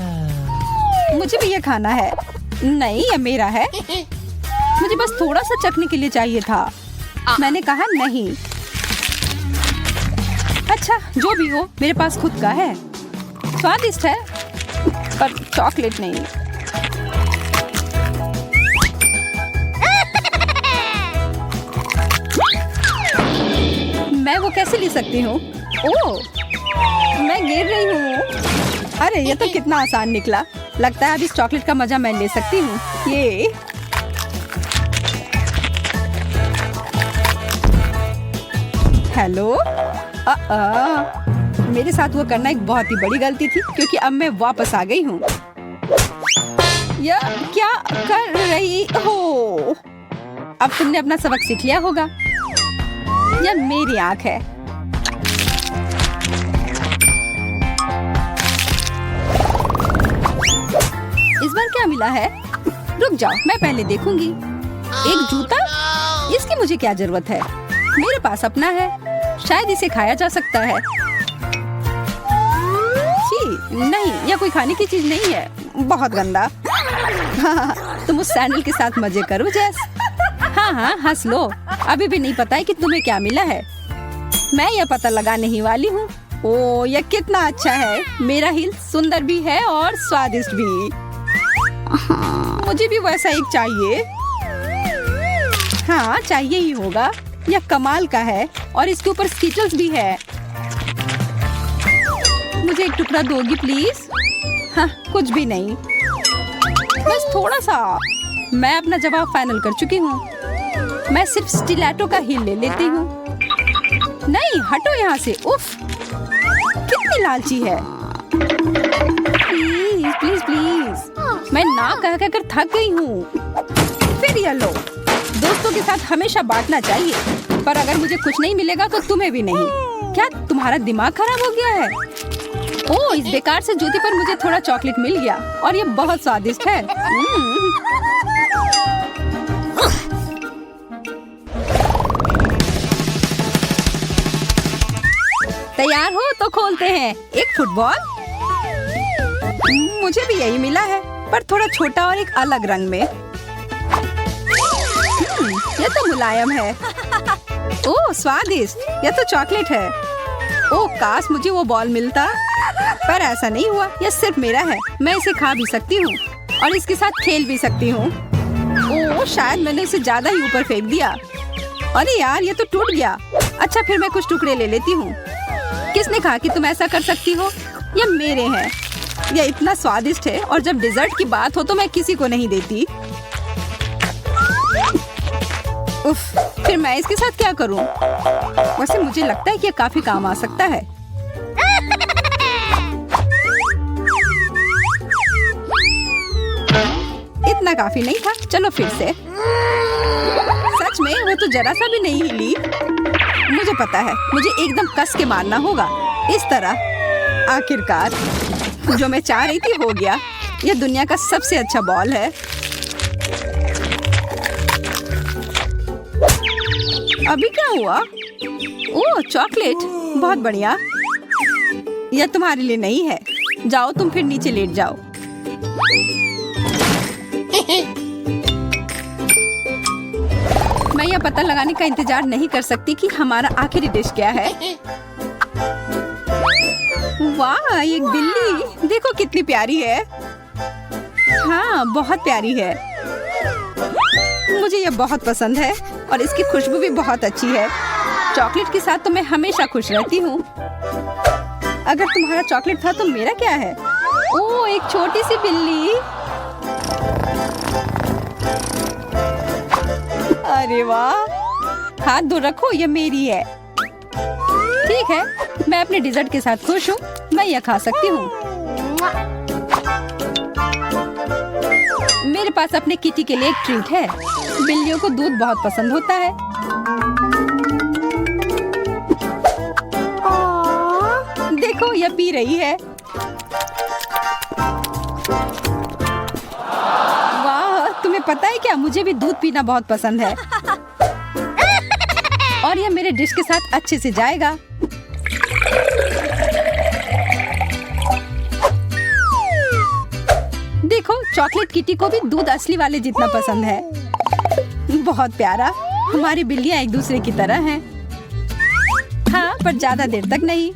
मुझे भी ये खाना है। नहीं, ये मेरा है। मुझे बस थोड़ा सा चखने के लिए चाहिए था। मैंने कहा नहीं। अच्छा, जो भी हो, मेरे पास खुद का है। स्वादिष्ट है पर चॉकलेट नहीं। मैं वो कैसे ले सकती हूँ? ओह, मैं गिर रही हूँ। अरे, ये तो कितना आसान निकला। लगता है अब इस चॉकलेट का मजा मैं ले सकती हूँ। ये हेलो। मेरे साथ वो करना एक बहुत ही बड़ी गलती थी क्योंकि अब मैं वापस आ गई हूँ। यह क्या कर रही हो? अब तुमने अपना सबक सीख लिया होगा। यह मेरी आँख है। इस बार क्या मिला है? रुक जाओ, मैं पहले देखूंगी। एक जूता? इसकी मुझे क्या जरूरत है? मेरे पास अपना है, शायद इसे खाया जा सकता है। छी, नहीं, यह कोई खाने की चीज नहीं है। बहुत गंदा। तुम उस सैंडल के साथ मजे करो जैस। हाँ हाँ, हंस लो। अभी भी नहीं पता है कि तुम्हें क्या मिला है। मैं यह पता लगाने ही वाली हूँ। ओह, यह कितना अच्छा है। मेरा हिल सुंदर भी है और स्वादिष्ट भी। मुझे भी वैसा एक चाहिए। हाँ, चाहिए ही होगा। यह कमाल का है और इसके ऊपर स्किटल्स भी है। मुझे एक टुकड़ा दोगी प्लीज? हाँ, कुछ भी नहीं, बस थोड़ा सा। मैं अपना जवाब फाइनल कर चुकी हूँ। मैं सिर्फ स्टिलेटो का हील ले लेती हूँ। नहीं, हटो यहाँ से। उफ, कितनी लालची है। प्लीज प्लीज प्लीज, मैं ना कह कर थक गई हूँ। फिर ये लो। दोस्तों के साथ हमेशा बांटना चाहिए, पर अगर मुझे कुछ नहीं मिलेगा तो तुम्हें भी नहीं। क्या तुम्हारा दिमाग खराब हो गया है? ओह, इस बेकार से जूते पर मुझे थोड़ा चॉकलेट मिल गया और ये बहुत स्वादिष्ट है। तैयार हो तो खोलते हैं। एक फुटबॉल। मुझे भी यही मिला है, पर थोड़ा छोटा और एक अलग रंग में। यह तो मुलायम है। ओह, स्वादिष्ट। यह तो चॉकलेट है। ओह, काश मुझे वो बॉल मिलता, पर ऐसा नहीं हुआ। यह सिर्फ मेरा है। मैं इसे खा भी सकती हूँ और इसके साथ खेल भी सकती हूँ। ओह, शायद मैंने इसे ज्यादा ही ऊपर फेंक दिया। अरे यार, ये तो टूट गया। अच्छा, फिर मैं कुछ टुकड़े ले लेती हूँ। किसने कहा कि तुम ऐसा कर सकती हो? ये मेरे हैं। यह इतना स्वादिष्ट है और जब डिजर्ट की बात हो तो मैं किसी को नहीं देती। उफ, फिर मैं इसके साथ क्या करूं? वैसे मुझे लगता है कि यह काफी काम आ सकता है। काफी नहीं था। चलो फिर से। सच में वो तो जरा सा भी नहीं हिली। मुझे पता है, मुझे एकदम कस के मारना होगा, इस तरह। आखिरकार जो मैं चाह रही थी हो गया। यह दुनिया का सबसे अच्छा बॉल है। अभी क्या हुआ? ओह, चॉकलेट, बहुत बढ़िया। यह तुम्हारे लिए नहीं है। जाओ तुम फिर नीचे लेट जाओ। मैं यह पता लगाने का इंतजार नहीं कर सकती कि हमारा आखिरी डिश क्या है। वाह, एक बिल्ली, देखो कितनी प्यारी है। हाँ, बहुत प्यारी है। मुझे यह बहुत पसंद है और इसकी खुशबू भी बहुत अच्छी है। चॉकलेट के साथ तो मैं हमेशा खुश रहती हूँ। अगर तुम्हारा चॉकलेट था तो मेरा क्या है? ओह, एक छोटी सी बिल्ली। अरे वाह, हाथ दूर रखो, ये मेरी है। ठीक है, मैं अपने डिजर्ट के साथ खुश हूँ। मैं यह खा सकती हूँ। मेरे पास अपने किटी के लिए एक ट्रीट है। बिल्लियों को दूध बहुत पसंद होता है। देखो, यह पी रही है। वाह, तुम्हें पता है क्या, मुझे भी दूध पीना बहुत पसंद है। और यह मेरे डिश के साथ अच्छे से जाएगा। देखो, चॉकलेट किटी को भी दूध असली वाले जितना पसंद है। बहुत प्यारा। हमारी बिल्लियां एक दूसरे की तरह हैं। हाँ, पर ज्यादा देर तक नहीं।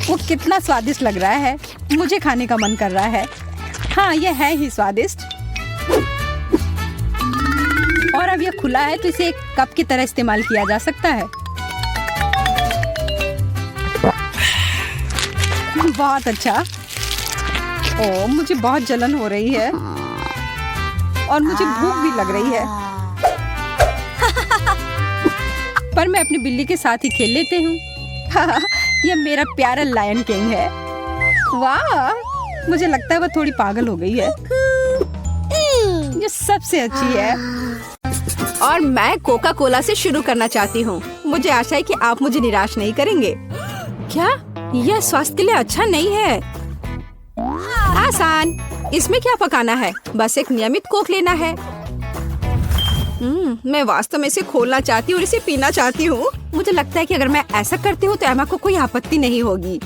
वो कितना स्वादिष्ट लग रहा है। मुझे खाने का मन कर रहा है। हाँ, यह है ही स्वादिष्ट। और अब यह खुला है तो इसे एक कप की तरह इस्तेमाल किया जा सकता है। बहुत अच्छा। ओह, मुझे बहुत जलन हो रही है और मुझे भूख भी लग रही है। पर मैं अपनी बिल्ली के साथ ही खेल लेती हूँ। यह मेरा प्यारा लायन किंग है। वाह, मुझे लगता है वह थोड़ी पागल हो गई है। ये सबसे अच्छी है। और मैं कोका कोला से शुरू करना चाहती हूँ। मुझे आशा है कि आप मुझे निराश नहीं करेंगे। क्या यह स्वास्थ्य के लिए अच्छा नहीं है? आसान। इसमें क्या पकाना है? बस एक नियमित कोक लेना है। मैं वास्तव में इसे खोलना चाहती हूँ और इसे पीना चाहती हूँ। मुझे लगता है कि अगर मैं ऐसा करती हूँ तो एमा को कोई आपत्ति नहीं होगी।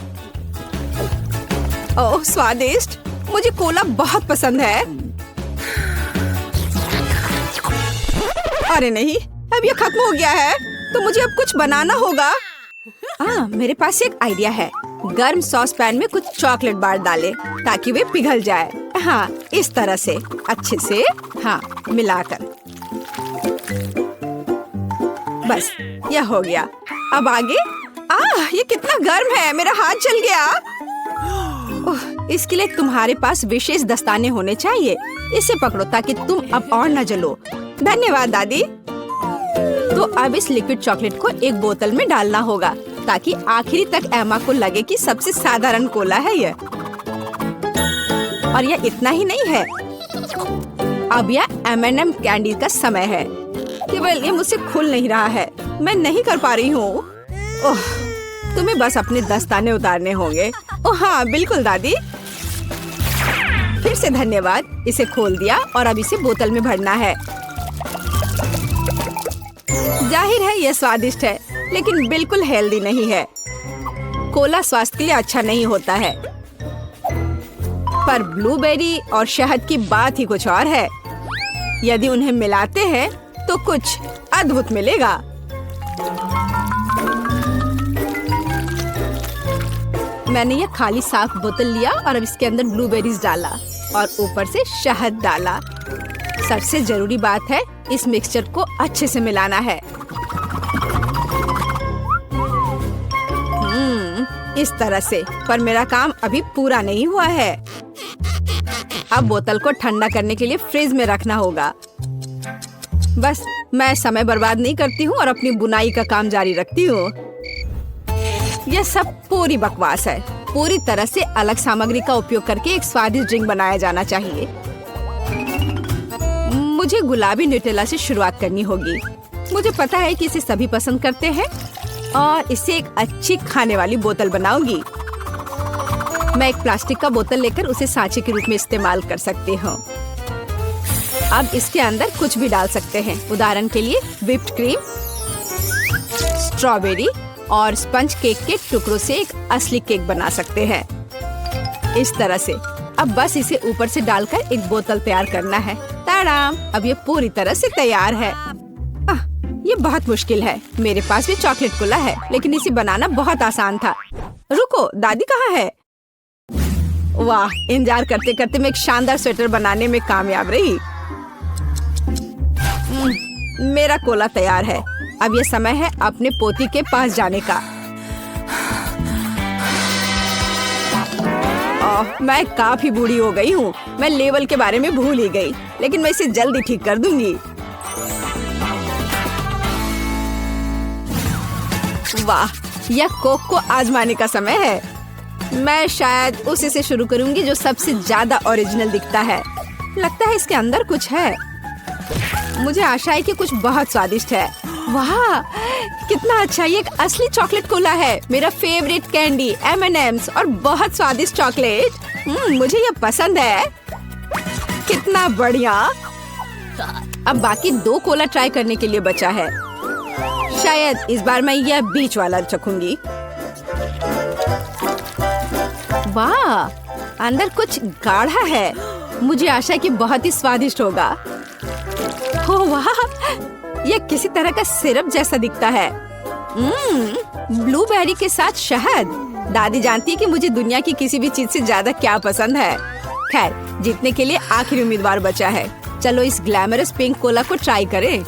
ओह, स्वादिष्ट। मुझे कोला बहुत पसंद है। अरे नहीं, अब ये खत्म हो गया है तो मुझे अब कुछ बनाना होगा। मेरे पास एक आइडिया है। गर्म सॉस पैन में कुछ चॉकलेट बार डालें ताकि वे पिघल जाए। हाँ, इस तरह से अच्छे से, हाँ, मिलाकर। बस, यह हो गया। अब आगे। ये कितना गर्म है, मेरा हाथ जल गया। इसके लिए तुम्हारे पास विशेष दस्ताने होने चाहिए। इसे पकड़ो ताकि तुम अब और न जलो। धन्यवाद दादी। तो अब इस लिक्विड चॉकलेट को एक बोतल में डालना होगा ताकि आखिरी तक एमा को लगे कि सबसे साधारण कोला है यह। और यह इतना ही नहीं है। अब यह M&M कैंडी का समय है। केवल ये मुझसे खुल नहीं रहा है। मैं नहीं कर पा रही हूँ। तुम्हें बस अपने दस्ताने उतारने होंगे। ओह हाँ, बिल्कुल दादी। फिर से धन्यवाद। इसे खोल दिया और अब इसे बोतल में भरना है। जाहिर है यह स्वादिष्ट है, लेकिन बिल्कुल हेल्दी नहीं है। कोला स्वास्थ्य के लिए अच्छा नहीं होता है। पर ब्लूबेरी और शहद की बात ही कुछ और है। यदि उन्हें मिलाते हैं तो कुछ अद्भुत मिलेगा। मैंने यह खाली साफ बोतल लिया और अब इसके अंदर ब्लूबेरीज डाला और ऊपर से शहद डाला। सबसे जरूरी बात है, इस मिक्सचर को अच्छे से मिलाना है। इस तरह से। पर मेरा काम अभी पूरा नहीं हुआ है। अब बोतल को ठंडा करने के लिए फ्रिज में रखना होगा। बस, मैं समय बर्बाद नहीं करती हूँ और अपनी बुनाई का काम जारी रखती हूँ। यह सब पूरी बकवास है। पूरी तरह से अलग सामग्री का उपयोग करके एक स्वादिष्ट ड्रिंक बनाया जाना चाहिए। मुझे गुलाबी न्यूटेला से शुरुआत करनी होगी। मुझे पता है कि इसे सभी पसंद करते हैं और इससे एक अच्छी खाने वाली बोतल बनाऊंगी। मैं एक प्लास्टिक का बोतल लेकर उसे सांचे के रूप में इस्तेमाल कर सकती हूँ। अब इसके अंदर कुछ भी डाल सकते हैं। उदाहरण के लिए व्हिप्ड क्रीम, स्ट्रॉबेरी और स्पंज केक के टुकड़ों से एक असली केक बना सकते हैं। इस तरह से अब बस इसे ऊपर से डालकर एक बोतल तैयार करना है। ताराम! अब ये पूरी तरह से तैयार है। ये बहुत मुश्किल है। मेरे पास भी चॉकलेट कोला है, लेकिन इसे बनाना बहुत आसान था। रुको, दादी कहाँ है? वाह! इंतजार करते करते मैं एक शानदार स्वेटर बनाने में कामयाब रही। मेरा कोला तैयार है। अब ये समय है अपने पोती के पास जाने का। मैं काफी बूढ़ी हो गई हूँ। मैं लेवल के बारे में भूल ही गई, लेकिन मैं इसे जल्दी ठीक कर दूंगी। वाह! यह कोक को आजमाने का समय है। मैं शायद उसी से शुरू करूंगी जो सबसे ज्यादा ओरिजिनल दिखता है। लगता है इसके अंदर कुछ है। मुझे आशा है कि कुछ बहुत स्वादिष्ट है। वाह! कितना अच्छा! ये एक असली चॉकलेट कोला है। मेरा फेवरेट कैंडी M&M's और बहुत स्वादिष्ट चॉकलेट। मुझे ये पसंद है। कितना बढ़िया! अब बाकी 2 कोला ट्राई करने के लिए बचा है। शायद इस बार मैं यह बीच वाला चखूंगी। वाह! अंदर कुछ गाढ़ा है। मुझे आशा है कि बहुत ही स्वादिष्ट होगा। ओह वाह! यह किसी तरह का सिरप जैसा दिखता है। ब्लूबेरी के साथ शहद। दादी जानती है कि मुझे दुनिया की किसी भी चीज से ज्यादा क्या पसंद है। खैर, जीतने के लिए आखिरी उम्मीदवार बचा है। चलो इस ग्लैमरस पिंक कोला को ट्राई करें।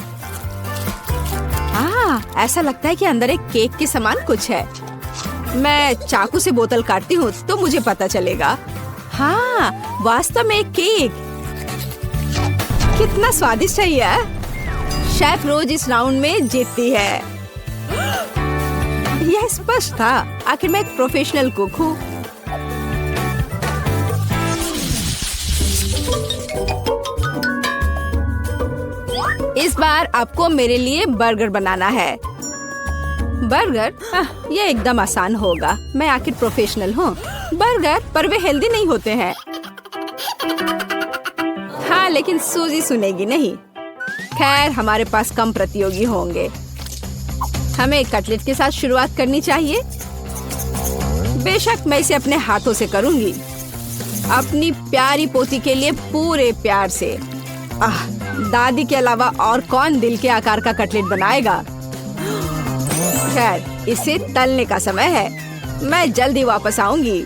ऐसा लगता है कि अंदर एक केक के समान कुछ है। मैं चाकू से बोतल काटती हूँ तो मुझे पता चलेगा। हाँ, वास्तव में एक केक। कितना स्वादिष्ट है यह। शेफ रोज इस राउंड में जीतती है। यह स्पष्ट था। आखिर मैं एक प्रोफेशनल कुक हूँ। इस बार आपको मेरे लिए बर्गर बनाना है। बर्गर? ये एकदम आसान होगा। मैं आखिर प्रोफेशनल हूँ। बर्गर, पर वे हेल्दी नहीं होते हैं। हाँ, लेकिन सूजी सुनेगी नहीं। खैर, हमारे पास कम प्रतियोगी होंगे। हमें कटलेट के साथ शुरुआत करनी चाहिए। बेशक मैं इसे अपने हाथों से करूंगी, अपनी प्यारी पोती के लिए पूरे प्यार से। दादी के अलावा और कौन दिल के आकार का कटलेट बनाएगा। खैर, इसे तलने का समय है। मैं जल्दी वापस आऊंगी।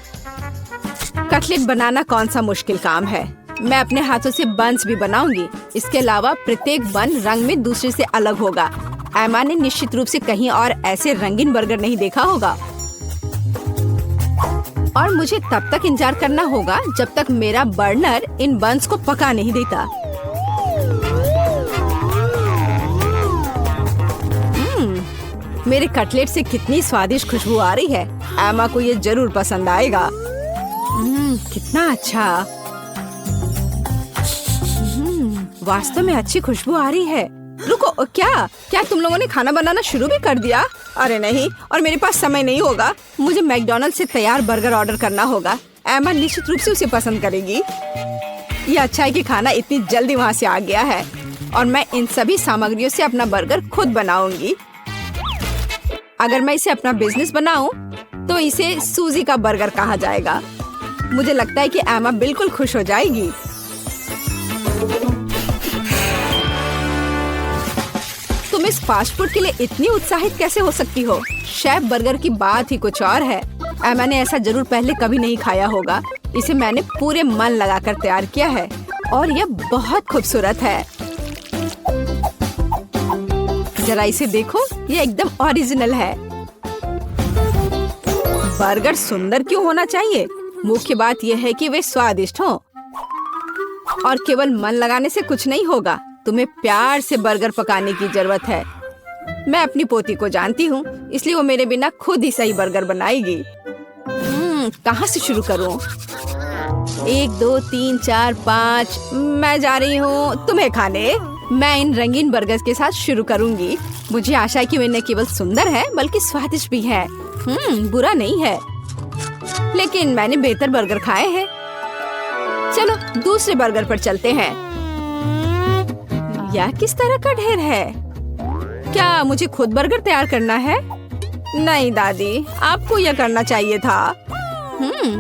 कटलेट बनाना कौन सा मुश्किल काम है। मैं अपने हाथों से बन्स भी बनाऊंगी। इसके अलावा प्रत्येक बन रंग में दूसरे से अलग होगा। एमा ने निश्चित रूप से कहीं और ऐसे रंगीन बर्गर नहीं देखा होगा। और मुझे तब तक इंतजार करना होगा जब तक मेरा बर्नर इन बन्स को पका नहीं देता। मेरे कटलेट से कितनी स्वादिष्ट खुशबू आ रही है। एमा को ये जरूर पसंद आएगा। कितना अच्छा। वास्तव में अच्छी खुशबू आ रही है। रुको, क्या तुम लोगों ने खाना बनाना शुरू भी कर दिया? अरे नहीं, और मेरे पास समय नहीं होगा। मुझे मैकडॉनल्ड से तैयार बर्गर ऑर्डर करना होगा। एमा निश्चित रूप से उसे पसंद करेगी। ये अच्छा है कि खाना इतनी जल्दी वहाँ से आ गया है और मैं इन सभी सामग्रियों से अपना बर्गर खुद बनाऊंगी। अगर मैं इसे अपना बिजनेस बनाऊं, तो इसे सूजी का बर्गर कहा जाएगा। मुझे लगता है कि एमा बिल्कुल खुश हो जाएगी। तुम इस फास्ट फूड के लिए इतनी उत्साहित कैसे हो सकती हो? शेफ बर्गर की बात ही कुछ और है। एमा ने ऐसा जरूर पहले कभी नहीं खाया होगा। इसे मैंने पूरे मन लगाकर तैयार किया है और यह बहुत खूबसूरत है। जरा इसे देखो, ये एकदम ओरिजिनल है। बर्गर सुंदर क्यों होना चाहिए? मुख्य बात यह है कि वे स्वादिष्ट हों। और केवल मन लगाने से कुछ नहीं होगा। तुम्हें प्यार से बर्गर पकाने की जरूरत है। मैं अपनी पोती को जानती हूँ, इसलिए वो मेरे बिना खुद ही सही बर्गर बनाएगी। कहाँ से शुरू करूँ? 1 2 3 4 5 मैं जा रही हूँ तुम्हें खाने। मैं इन रंगीन बर्गर्स के साथ शुरू करूँगी। मुझे आशा है कि वे न केवल सुंदर है बल्कि स्वादिष्ट भी है। बुरा नहीं है, लेकिन मैंने बेहतर बर्गर खाए हैं। चलो दूसरे बर्गर पर चलते हैं। यह किस तरह का ढेर है? क्या मुझे खुद बर्गर तैयार करना है? नहीं दादी, आपको यह करना चाहिए था।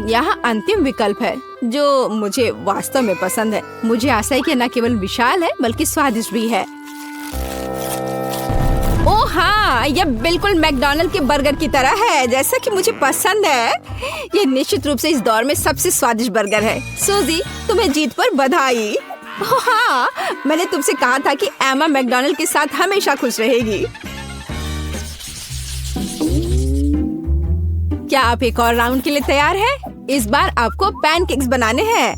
यहाँ अंतिम विकल्प है जो मुझे वास्तव में पसंद है। मुझे आशा है कि न केवल विशाल है बल्कि स्वादिष्ट भी है। ओह हाँ, यह बिल्कुल मैकडॉनल्ड के बर्गर की तरह है जैसा कि मुझे पसंद है। यह निश्चित रूप से इस दौर में सबसे स्वादिष्ट बर्गर है। सूजी, तुम्हें जीत पर बधाई। ओह हाँ, मैंने तुमसे कहा था कि एमा मैकडॉनल्ड के साथ हमेशा खुश रहेगी। क्या आप एक और राउंड के लिए तैयार हैं? इस बार आपको पैनकेक्स बनाने हैं।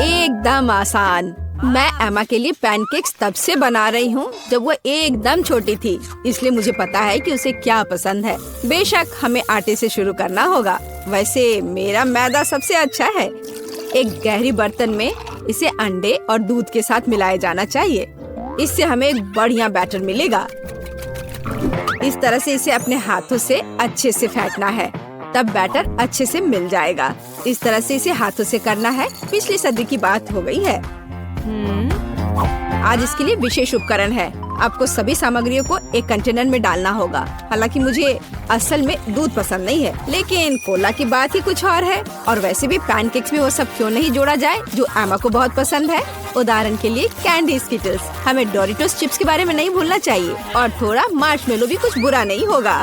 एकदम आसान। मैं एमा के लिए पैनकेक्स तब से बना रही हूँ जब वो एकदम छोटी थी, इसलिए मुझे पता है कि उसे क्या पसंद है। बेशक हमें आटे से शुरू करना होगा। वैसे मेरा मैदा सबसे अच्छा है। एक गहरी बर्तन में इसे अंडे और दूध के साथ मिलाया जाना चाहिए। इससे हमें एक बढ़िया बैटर मिलेगा। इस तरह से इसे अपने हाथों से अच्छे से फेंटना है, तब बैटर अच्छे से मिल जाएगा। इस तरह से इसे हाथों से करना है। पिछली सदी की बात हो गई है। आज इसके लिए विशेष उपकरण है। आपको सभी सामग्रियों को एक कंटेनर में डालना होगा। हालांकि मुझे असल में दूध पसंद नहीं है, लेकिन कोला की बात ही कुछ और है। और वैसे भी पैनकेक्स में वो सब क्यों नहीं जोड़ा जाए जो एमा को बहुत पसंद है। उदाहरण के लिए कैंडी स्किटल्स। हमें डोरिटोस चिप्स के बारे में नहीं भूलना चाहिए, और थोड़ा मार्शमेलो भी कुछ बुरा नहीं होगा।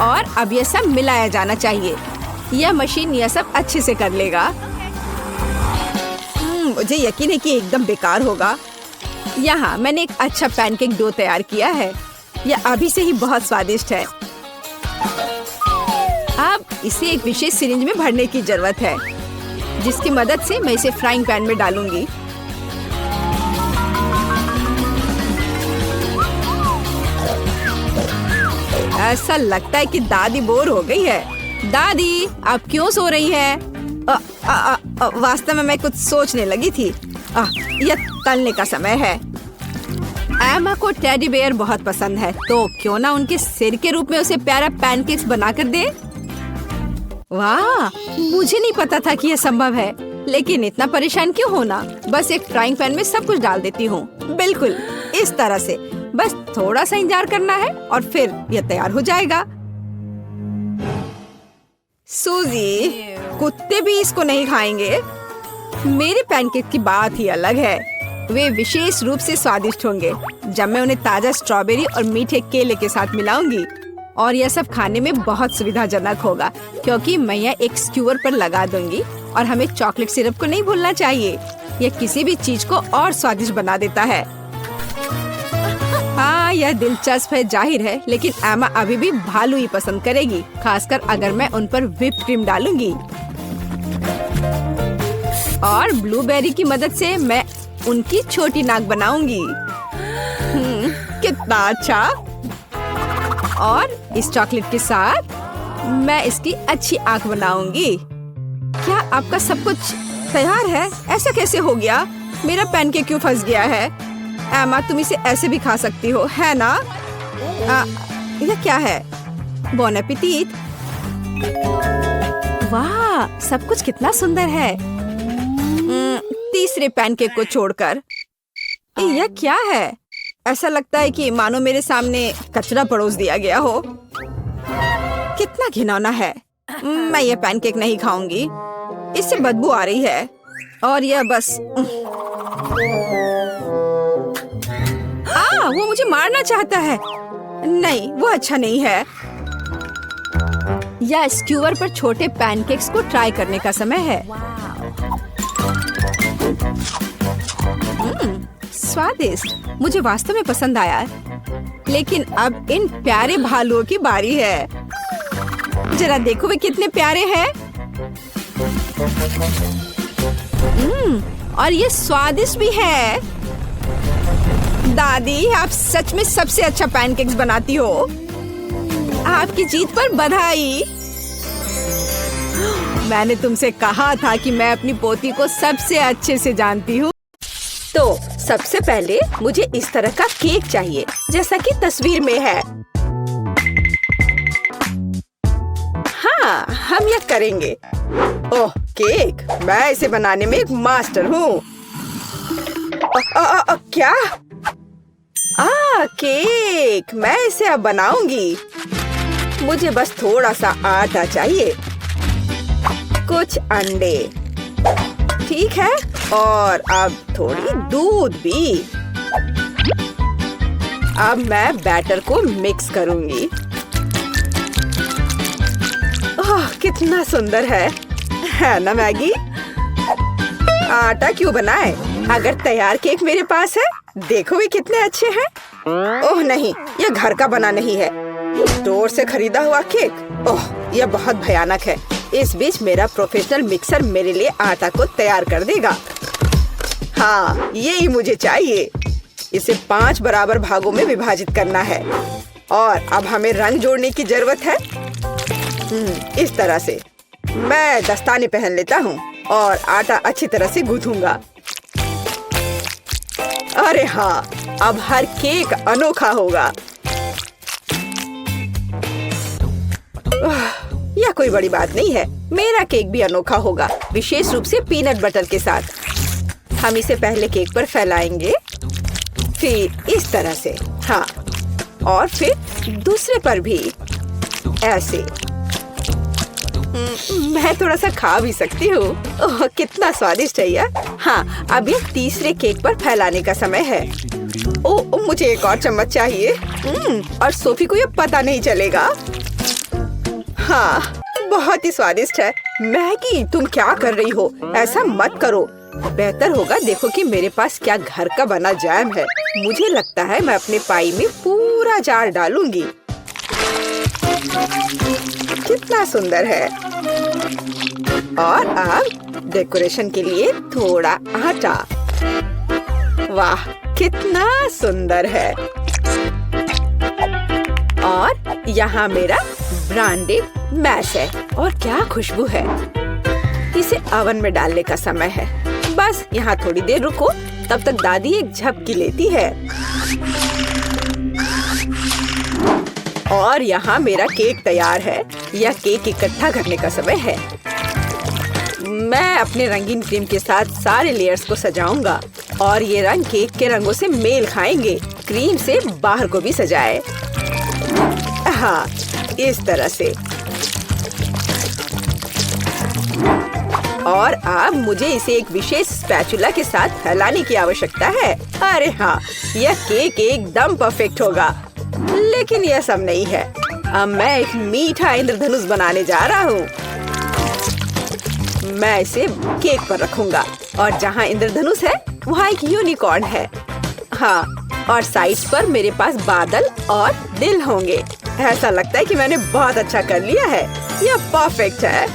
और अब यह सब मिलाया जाना चाहिए। यह मशीन यह सब अच्छे से कर लेगा। मुझे यकीन है कि एकदम बेकार होगा। यहाँ मैंने एक अच्छा पैनकेक डो तैयार किया है। यह अभी से ही बहुत स्वादिष्ट है। अब इसे एक विशेष सिरिंज में भरने की जरूरत है, जिसकी मदद से मैं इसे फ्राइंग पैन में डालूंगी। ऐसा लगता है कि दादी बोर हो गई है। दादी, आप क्यों सो रही हैं? वास्तव में मैं कुछ सोचने लगी थी। यह तलने का समय है। एमा को टेडी बेयर बहुत पसंद है, तो क्यों ना उनके सिर के रूप में उसे प्यारा पैनकेक्स बनाकर दे। वाह, मुझे नहीं पता था कि यह संभव है, लेकिन इतना परेशान क्यों होना। बस एक फ्राइंग पैन में सब कुछ डाल देती हूँ। बिल्कुल इस तरह से। बस थोड़ा सा इंतजार करना है और फिर यह तैयार हो जाएगा। सूजी, कुत्ते भी इसको नहीं खाएंगे। मेरे पैनकेक की बात ही अलग है। वे विशेष रूप से स्वादिष्ट होंगे जब मैं उन्हें ताजा स्ट्रॉबेरी और मीठे केले के साथ मिलाऊंगी। और यह सब खाने में बहुत सुविधाजनक होगा, क्योंकि मैं यह एक स्क्यूअर पर लगा दूंगी। और हमें चॉकलेट सिरप को नहीं भूलना चाहिए। यह किसी भी चीज को और स्वादिष्ट बना देता है। हाँ, यह दिलचस्प है जाहिर है, लेकिन एमा अभी भी भालू ही पसंद करेगी, खासकर अगर मैं उन पर व्हिप्ड क्रीम डालूंगी। और ब्लूबेरी की मदद से मैं उनकी छोटी नाक बनाऊंगी। कितना अच्छा। और इस चॉकलेट के साथ मैं इसकी अच्छी आंख बनाऊंगी। क्या आपका सब कुछ तैयार है? ऐसा कैसे हो गया? मेरा पैनकेक क्यों फंस गया है? एमा, तुम इसे ऐसे भी खा सकती हो, है ना? यह क्या है? बॉन एपेटिट। वाह, सब कुछ कितना सुंदर है। तीसरे पैनकेक को छोड़कर यह क्या है? ऐसा लगता है कि मानो मेरे सामने कचरा परोस दिया गया हो। कितना घिनौना है। मैं यह पैनकेक नहीं खाऊंगी। इससे बदबू आ रही है। और यह बस वो मुझे मारना चाहता है। नहीं, वो अच्छा नहीं है। या स्क्यूअर पर छोटे पैनकेक्स को ट्राई करने का समय है। स्वादिष्ट, मुझे वास्तव में पसंद आया। लेकिन अब इन प्यारे भालुओं की बारी है। जरा देखो वे कितने प्यारे हैं। और ये स्वादिष्ट भी है। दादी, आप सच में सबसे अच्छा पैनकेक्स बनाती हो। आपकी जीत पर बधाई। मैंने तुमसे कहा था कि मैं अपनी पोती को सबसे अच्छे से जानती हूँ। तो सबसे पहले मुझे इस तरह का केक चाहिए जैसा कि तस्वीर में है। हाँ, हम यह करेंगे। ओह, केक! मैं इसे बनाने में एक मास्टर हूँ। क्या? केक! मैं इसे अब बनाऊंगी। मुझे बस थोड़ा सा आटा चाहिए, कुछ अंडे, ठीक है, और अब थोड़ी दूध भी। अब मैं बैटर को मिक्स करूंगी। ओह, कितना सुंदर है ना मैगी? आटा क्यों बनाए अगर तैयार केक मेरे पास है? देखो वे कितने अच्छे हैं। ओह नहीं, यह घर का बना नहीं है, स्टोर से खरीदा हुआ केक। ओह, यह बहुत भयानक है। इस बीच मेरा प्रोफेशनल मिक्सर मेरे लिए आटा को तैयार कर देगा। हाँ, यही मुझे चाहिए। इसे 5 बराबर भागों में विभाजित करना है और अब हमें रंग जोड़ने की जरूरत है। इस तरह से मैं दस्ताने पहन लेता हूँ और आटा अच्छी तरह से गूंथूंगा। अरे हाँ, अब हर केक अनोखा होगा। यह कोई बड़ी बात नहीं है, मेरा केक भी अनोखा होगा, विशेष रूप से पीनट बटर के साथ। हम इसे पहले केक पर फैलाएंगे, फिर इस तरह से, हाँ, और फिर दूसरे पर भी ऐसे। मैं थोड़ा सा खा भी सकती हूँ। ओह, कितना स्वादिष्ट है यह। हाँ, अब ये तीसरे केक पर फैलाने का समय है। ओह, मुझे एक और चम्मच चाहिए। और सोफी को ये पता नहीं चलेगा। हाँ, बहुत ही स्वादिष्ट है। मैगी, तुम क्या कर रही हो? ऐसा मत करो। बेहतर होगा देखो कि मेरे पास क्या घर का बना जैम है। मुझे लगता है मैं अपने पाई में पूरा जार डालूंगी। कितना सुंदर है। और अब डेकोरेशन के लिए थोड़ा आटा। वाह, कितना सुंदर है। और यहाँ मेरा ब्रांडेड मैश है और क्या खुशबू है। इसे ओवन में डालने का समय है। बस यहाँ थोड़ी देर रुको, तब तक दादी एक झपकी लेती है। और यहाँ मेरा केक तैयार है। यह केक इकट्ठा करने का समय है। मैं अपने रंगीन क्रीम के साथ सारे लेयर्स को सजाऊंगा और ये रंग केक के रंगों से मेल खाएंगे। क्रीम से बाहर को भी सजाए। हाँ, इस तरह से। और अब मुझे इसे एक विशेष स्पैचुला के साथ फैलाने की आवश्यकता है। अरे हाँ, यह केक एकदम परफेक्ट होगा। लेकिन यह सब नहीं है। अब मैं एक मीठा इंद्रधनुष बनाने जा रहा हूँ। मैं इसे केक पर रखूंगा और जहाँ इंद्रधनुष है वहाँ एक यूनिकॉर्न है। हाँ, और साइड्स पर मेरे पास बादल और दिल होंगे। ऐसा लगता है कि मैंने बहुत अच्छा कर लिया है। यह परफेक्ट है।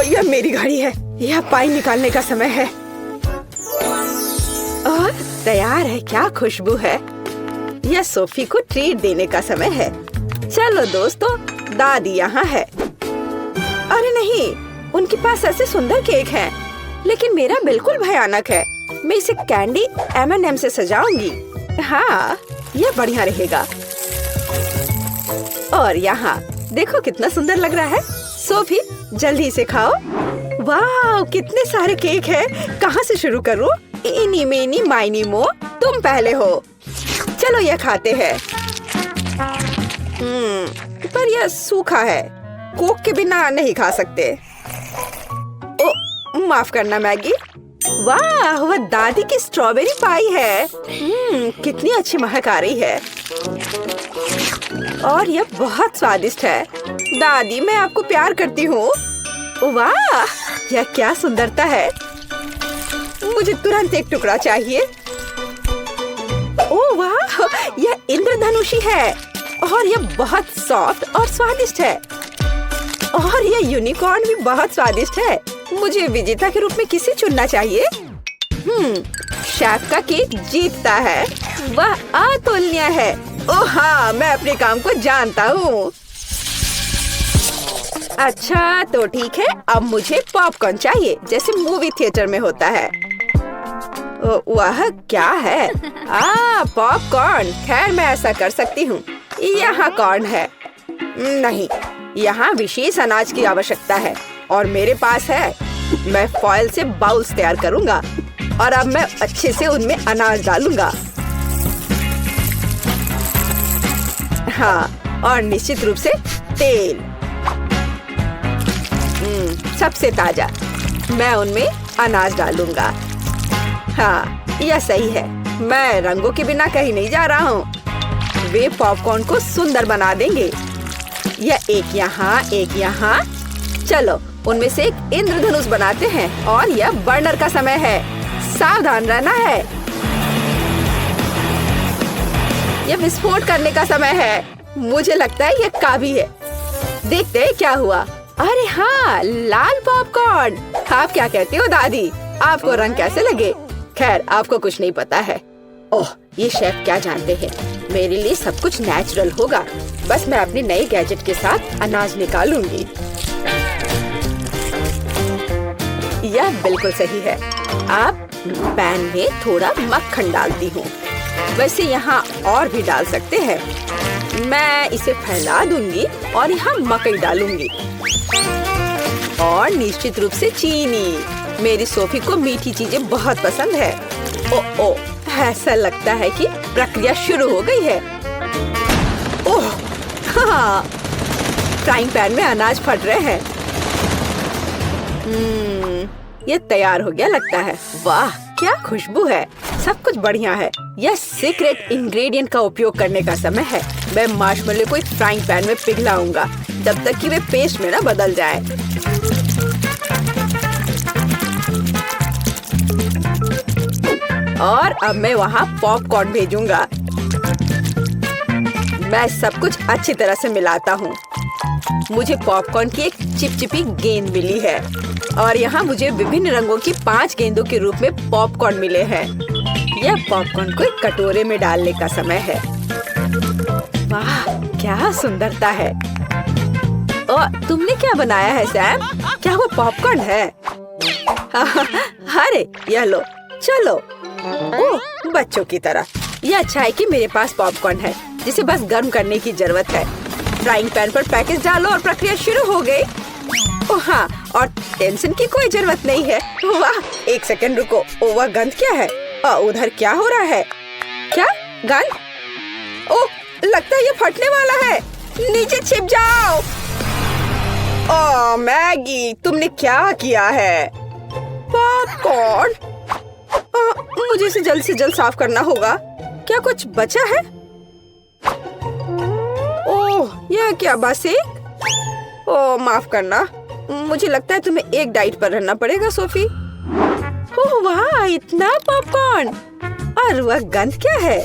यह मेरी घड़ी है। यह पाई निकालने का समय है। और तैयार है। क्या खुशबू है। यह सोफी को ट्रीट देने का समय है। चलो दोस्तों, दादी यहाँ है। अरे नहीं, उनके पास ऐसे सुंदर केक हैं, लेकिन मेरा बिल्कुल भयानक है। मैं इसे कैंडी M&M से सजाऊंगी। हाँ, यह बढ़िया रहेगा। और यहाँ देखो कितना सुंदर लग रहा है। सोफी, जल्दी से खाओ। वाह, कितने सारे केक हैं। कहाँ से शुरू करूँ? इनी मेनी माइनी मो, तुम पहले हो। चलो यह खाते हैं। पर यह सूखा है। कोक के बिना नहीं खा सकते। ओ, माफ करना मैगी। वाह, वह दादी की स्ट्रॉबेरी पाई है। कितनी अच्छी महक आ रही है। और यह बहुत स्वादिष्ट है। दादी, मैं आपको प्यार करती हूँ। वाह, यह क्या सुंदरता है। मुझे तुरंत एक टुकड़ा चाहिए। ओह वाह, यह इंद्रधनुषी है और यह बहुत सॉफ्ट और स्वादिष्ट है। और यह यूनिकॉर्न भी बहुत स्वादिष्ट है। मुझे विजेता के रूप में किसे चुनना चाहिए? शेफ का केक जीतता है। वह अतुलनीय है। ओह हाँ, मैं अपने काम को जानता हूँ। अच्छा तो ठीक है, अब मुझे पॉपकॉर्न चाहिए जैसे मूवी थिएटर में होता है। वह क्या है? पॉपकॉर्न। खैर मैं ऐसा कर सकती हूँ। यहाँ कॉर्न है। नहीं, यहाँ विशेष अनाज की आवश्यकता है और मेरे पास है। मैं फॉइल से बाउल्स तैयार करूँगा और अब मैं अच्छे से उनमें अनाज डालूंगा। हाँ, और निश्चित रूप से तेल। सबसे ताजा। मैं उनमें अनाज डालूंगा। हाँ, यह सही है। मैं रंगों के बिना कहीं नहीं जा रहा हूँ। वे पॉपकॉर्न को सुंदर बना देंगे। यह एक यहाँ, एक यहाँ। चलो उनमें से एक इंद्रधनुष बनाते हैं और यह बर्नर का समय है। सावधान रहना है। यह विस्फोट करने का समय है। मुझे लगता है यह काफी है। देखते हैं क्या हुआ। अरे हाँ, लाल पॉपकॉर्न। आप क्या कहती हो दादी? आपको रंग कैसे लगे? खैर आपको कुछ नहीं पता है। ओह, ये शेफ क्या जानते हैं। मेरे लिए सब कुछ नेचुरल होगा। बस मैं अपने नए गैजेट के साथ अनाज निकालूंगी। यह बिल्कुल सही है। अब पैन में थोड़ा मक्खन डालती हूँ। वैसे यहाँ और भी डाल सकते हैं। मैं इसे फैला दूंगी और यहाँ मकई डालूंगी और निश्चित रूप से चीनी। मेरी सोफी को मीठी चीजें बहुत पसंद है। ओ, ऐसा लगता है कि प्रक्रिया शुरू हो गई है। ओह हाँ, फ्राइंग पैन में अनाज फट रहे हैं। ये तैयार हो गया लगता है। वाह क्या खुशबू है। सब कुछ बढ़िया है। यह सीक्रेट इंग्रेडिएंट का उपयोग करने का समय है। मैं मार्शमेलो को एक फ्राइंग पैन में पिघलाऊंगा जब तक कि वे पेस्ट में ना बदल जाए। और अब मैं वहाँ पॉपकॉर्न भेजूंगा। मैं सब कुछ अच्छी तरह से मिलाता हूँ। मुझे पॉपकॉर्न की एक चिपचिपी गेंद मिली है और यहाँ मुझे विभिन्न रंगों की 5 गेंदों के रूप में पॉपकॉर्न मिले हैं। यह पॉपकॉर्न को एक कटोरे में डालने का समय है। वाह क्या सुंदरता है। और तुमने क्या बनाया है सैम? क्या वो पॉपकॉर्न है? अरे यह लो, चलो। ओह बच्चों की तरह। यह अच्छा है कि मेरे पास पॉपकॉर्न है जिसे बस गर्म करने की जरूरत है। फ्राइंग पैन पर पैकेज डालो और प्रक्रिया शुरू हो गई। ओह हाँ, और टेंशन की कोई जरूरत नहीं है। वाह एक सेकंड रुको। ओ वह गंध क्या है? उधर क्या हो रहा है? क्या गंध? ओह लगता है ये फटने वाला है। नीचे छिप जाओ। ओह मैगी, तुमने क्या किया है? पॉपकॉर्न। मुझे इसे जल्द से जल्द साफ करना होगा। क्या कुछ बचा है? ओह यह क्या बस एक? ओह माफ करना। मुझे लगता है तुम्हें एक डाइट पर रहना पड़ेगा सोफी। ओह वाह इतना पॉपकॉर्न। और वह गंध क्या है?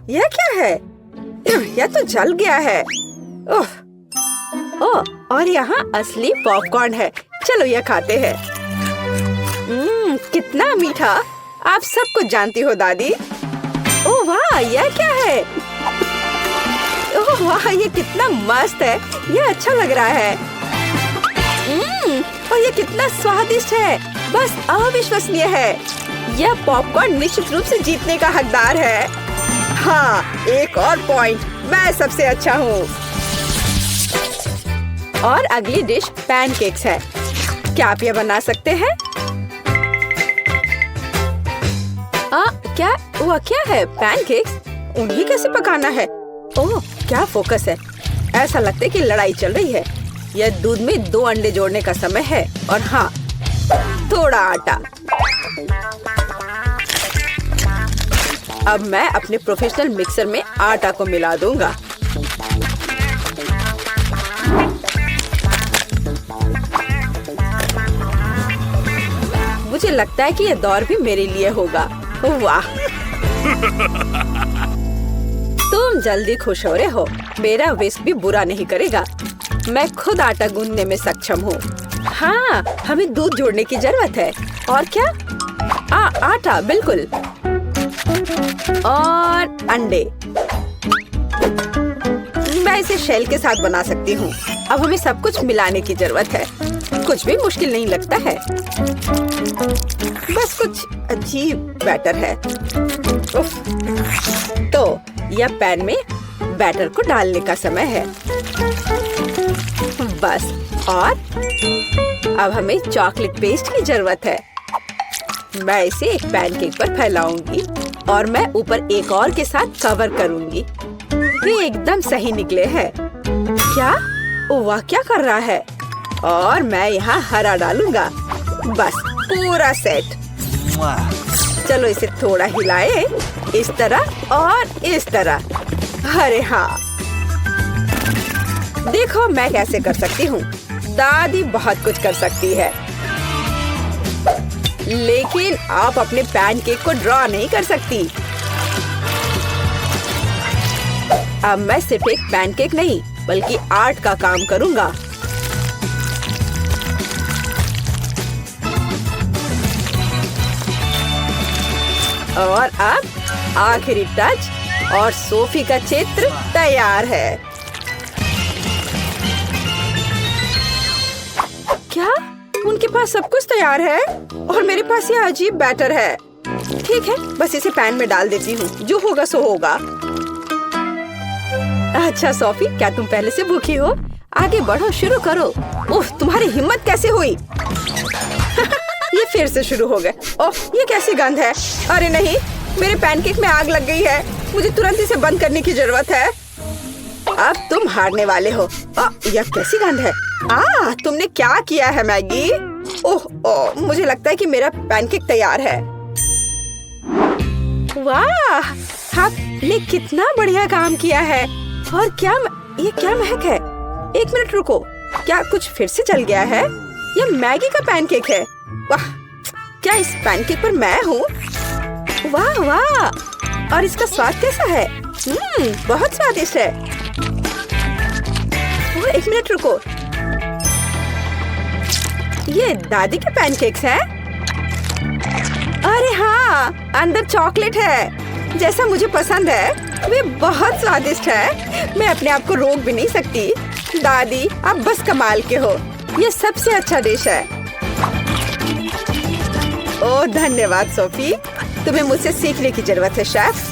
यह क्या है? यह तो जल गया है। ओह और यहाँ असली पॉपकॉर्न है। चलो यह खाते हैं। कितना मीठा। आप सब कुछ जानती हो दादी। ओह वाह यह क्या है? ओह वाह ये कितना मस्त है। यह अच्छा लग रहा है। और ये कितना स्वादिष्ट है। बस अविश्वसनीय है। यह पॉपकॉर्न निश्चित रूप से जीतने का हकदार है। हाँ एक और पॉइंट। मैं सबसे अच्छा हूँ। और अगली डिश पैनकेक्स है। क्या आप यह बना सकते हैं? क्या वह क्या है? पैनकेक्स? उन्हें कैसे पकाना है? ओह क्या फोकस है। ऐसा लगता है कि लड़ाई चल रही है। यह दूध में 2 अंडे जोड़ने का समय है और हाँ थोड़ा आटा। अब मैं अपने प्रोफेशनल मिक्सर में आटा को मिला दूंगा। मुझे लगता है कि यह दौर भी मेरे लिए होगा। वाह तुम जल्दी खुश हो रहे हो। मेरा विस्क भी बुरा नहीं करेगा। मैं खुद आटा गूंदने में सक्षम हूँ। हाँ हमें दूध जोड़ने की जरूरत है। और क्या? आटा बिल्कुल, और अंडे। मैं इसे शेल के साथ बना सकती हूँ। अब हमें सब कुछ मिलाने की जरूरत है। कुछ भी मुश्किल नहीं लगता है, बस कुछ अजीब बैटर है। उफ। तो यह पैन में बैटर को डालने का समय है। बस, और अब हमें चॉकलेट पेस्ट की जरूरत है। मैं इसे एक पैनकेक पर फैलाऊंगी और मैं ऊपर एक और के साथ कवर करूंगी। ये एकदम सही निकले हैं। क्या? वाह, क्या कर रहा है? और मैं यहाँ हरा डालूंगा। बस पूरा सेट। चलो इसे थोड़ा हिलाए, इस तरह और इस तरह। अरे हाँ, देखो मैं कैसे कर सकती हूँ। दादी बहुत कुछ कर सकती है, लेकिन आप अपने पैनकेक को ड्रॉ नहीं कर सकती। अब मैं सिर्फ एक पैनकेक नहीं बल्कि आर्ट का काम करूंगा। और अब आखिरी टच, और सोफी का चित्र तैयार है। क्या? उनके पास सब कुछ तैयार है और मेरे पास ये अजीब बैटर है। ठीक है, बस इसे पैन में डाल देती हूँ। जो होगा सो होगा। अच्छा सोफी, क्या तुम पहले से भूखी हो? आगे बढ़ो, शुरू करो। ओह, तुम्हारी हिम्मत कैसे हुई? ये फिर से शुरू हो गए। ओह, ये कैसी गंध है? अरे नहीं, मेरे पैनकेक में आग लग गई है। मुझे तुरंत इसे बंद करने की जरूरत है। अब तुम हारने वाले हो। यह कैसी गंध है? तुमने क्या किया है मैगी? ओह, मुझे लगता है कि मेरा पैनकेक तैयार है। वाह, आपने कितना बढ़िया काम किया है। और ये क्या महक है? एक मिनट रुको, क्या कुछ फिर से जल गया है? यह मैगी का पैनकेक है। वाह, क्या इस पैनकेक पर मैं हूँ? वाह वाह, और इसका स्वाद कैसा है? बहुत स्वादिष्ट है। एक मिनट रुको, ये दादी के पैनकेक्स हैं? अरे हाँ, अंदर चॉकलेट है, जैसा मुझे पसंद है। वे बहुत स्वादिष्ट है। मैं अपने आप को रोक भी नहीं सकती। दादी, आप बस कमाल के हो। ये सबसे अच्छा डिश है। ओह धन्यवाद सोफी, तुम्हें मुझसे सीखने की जरूरत है शेफ।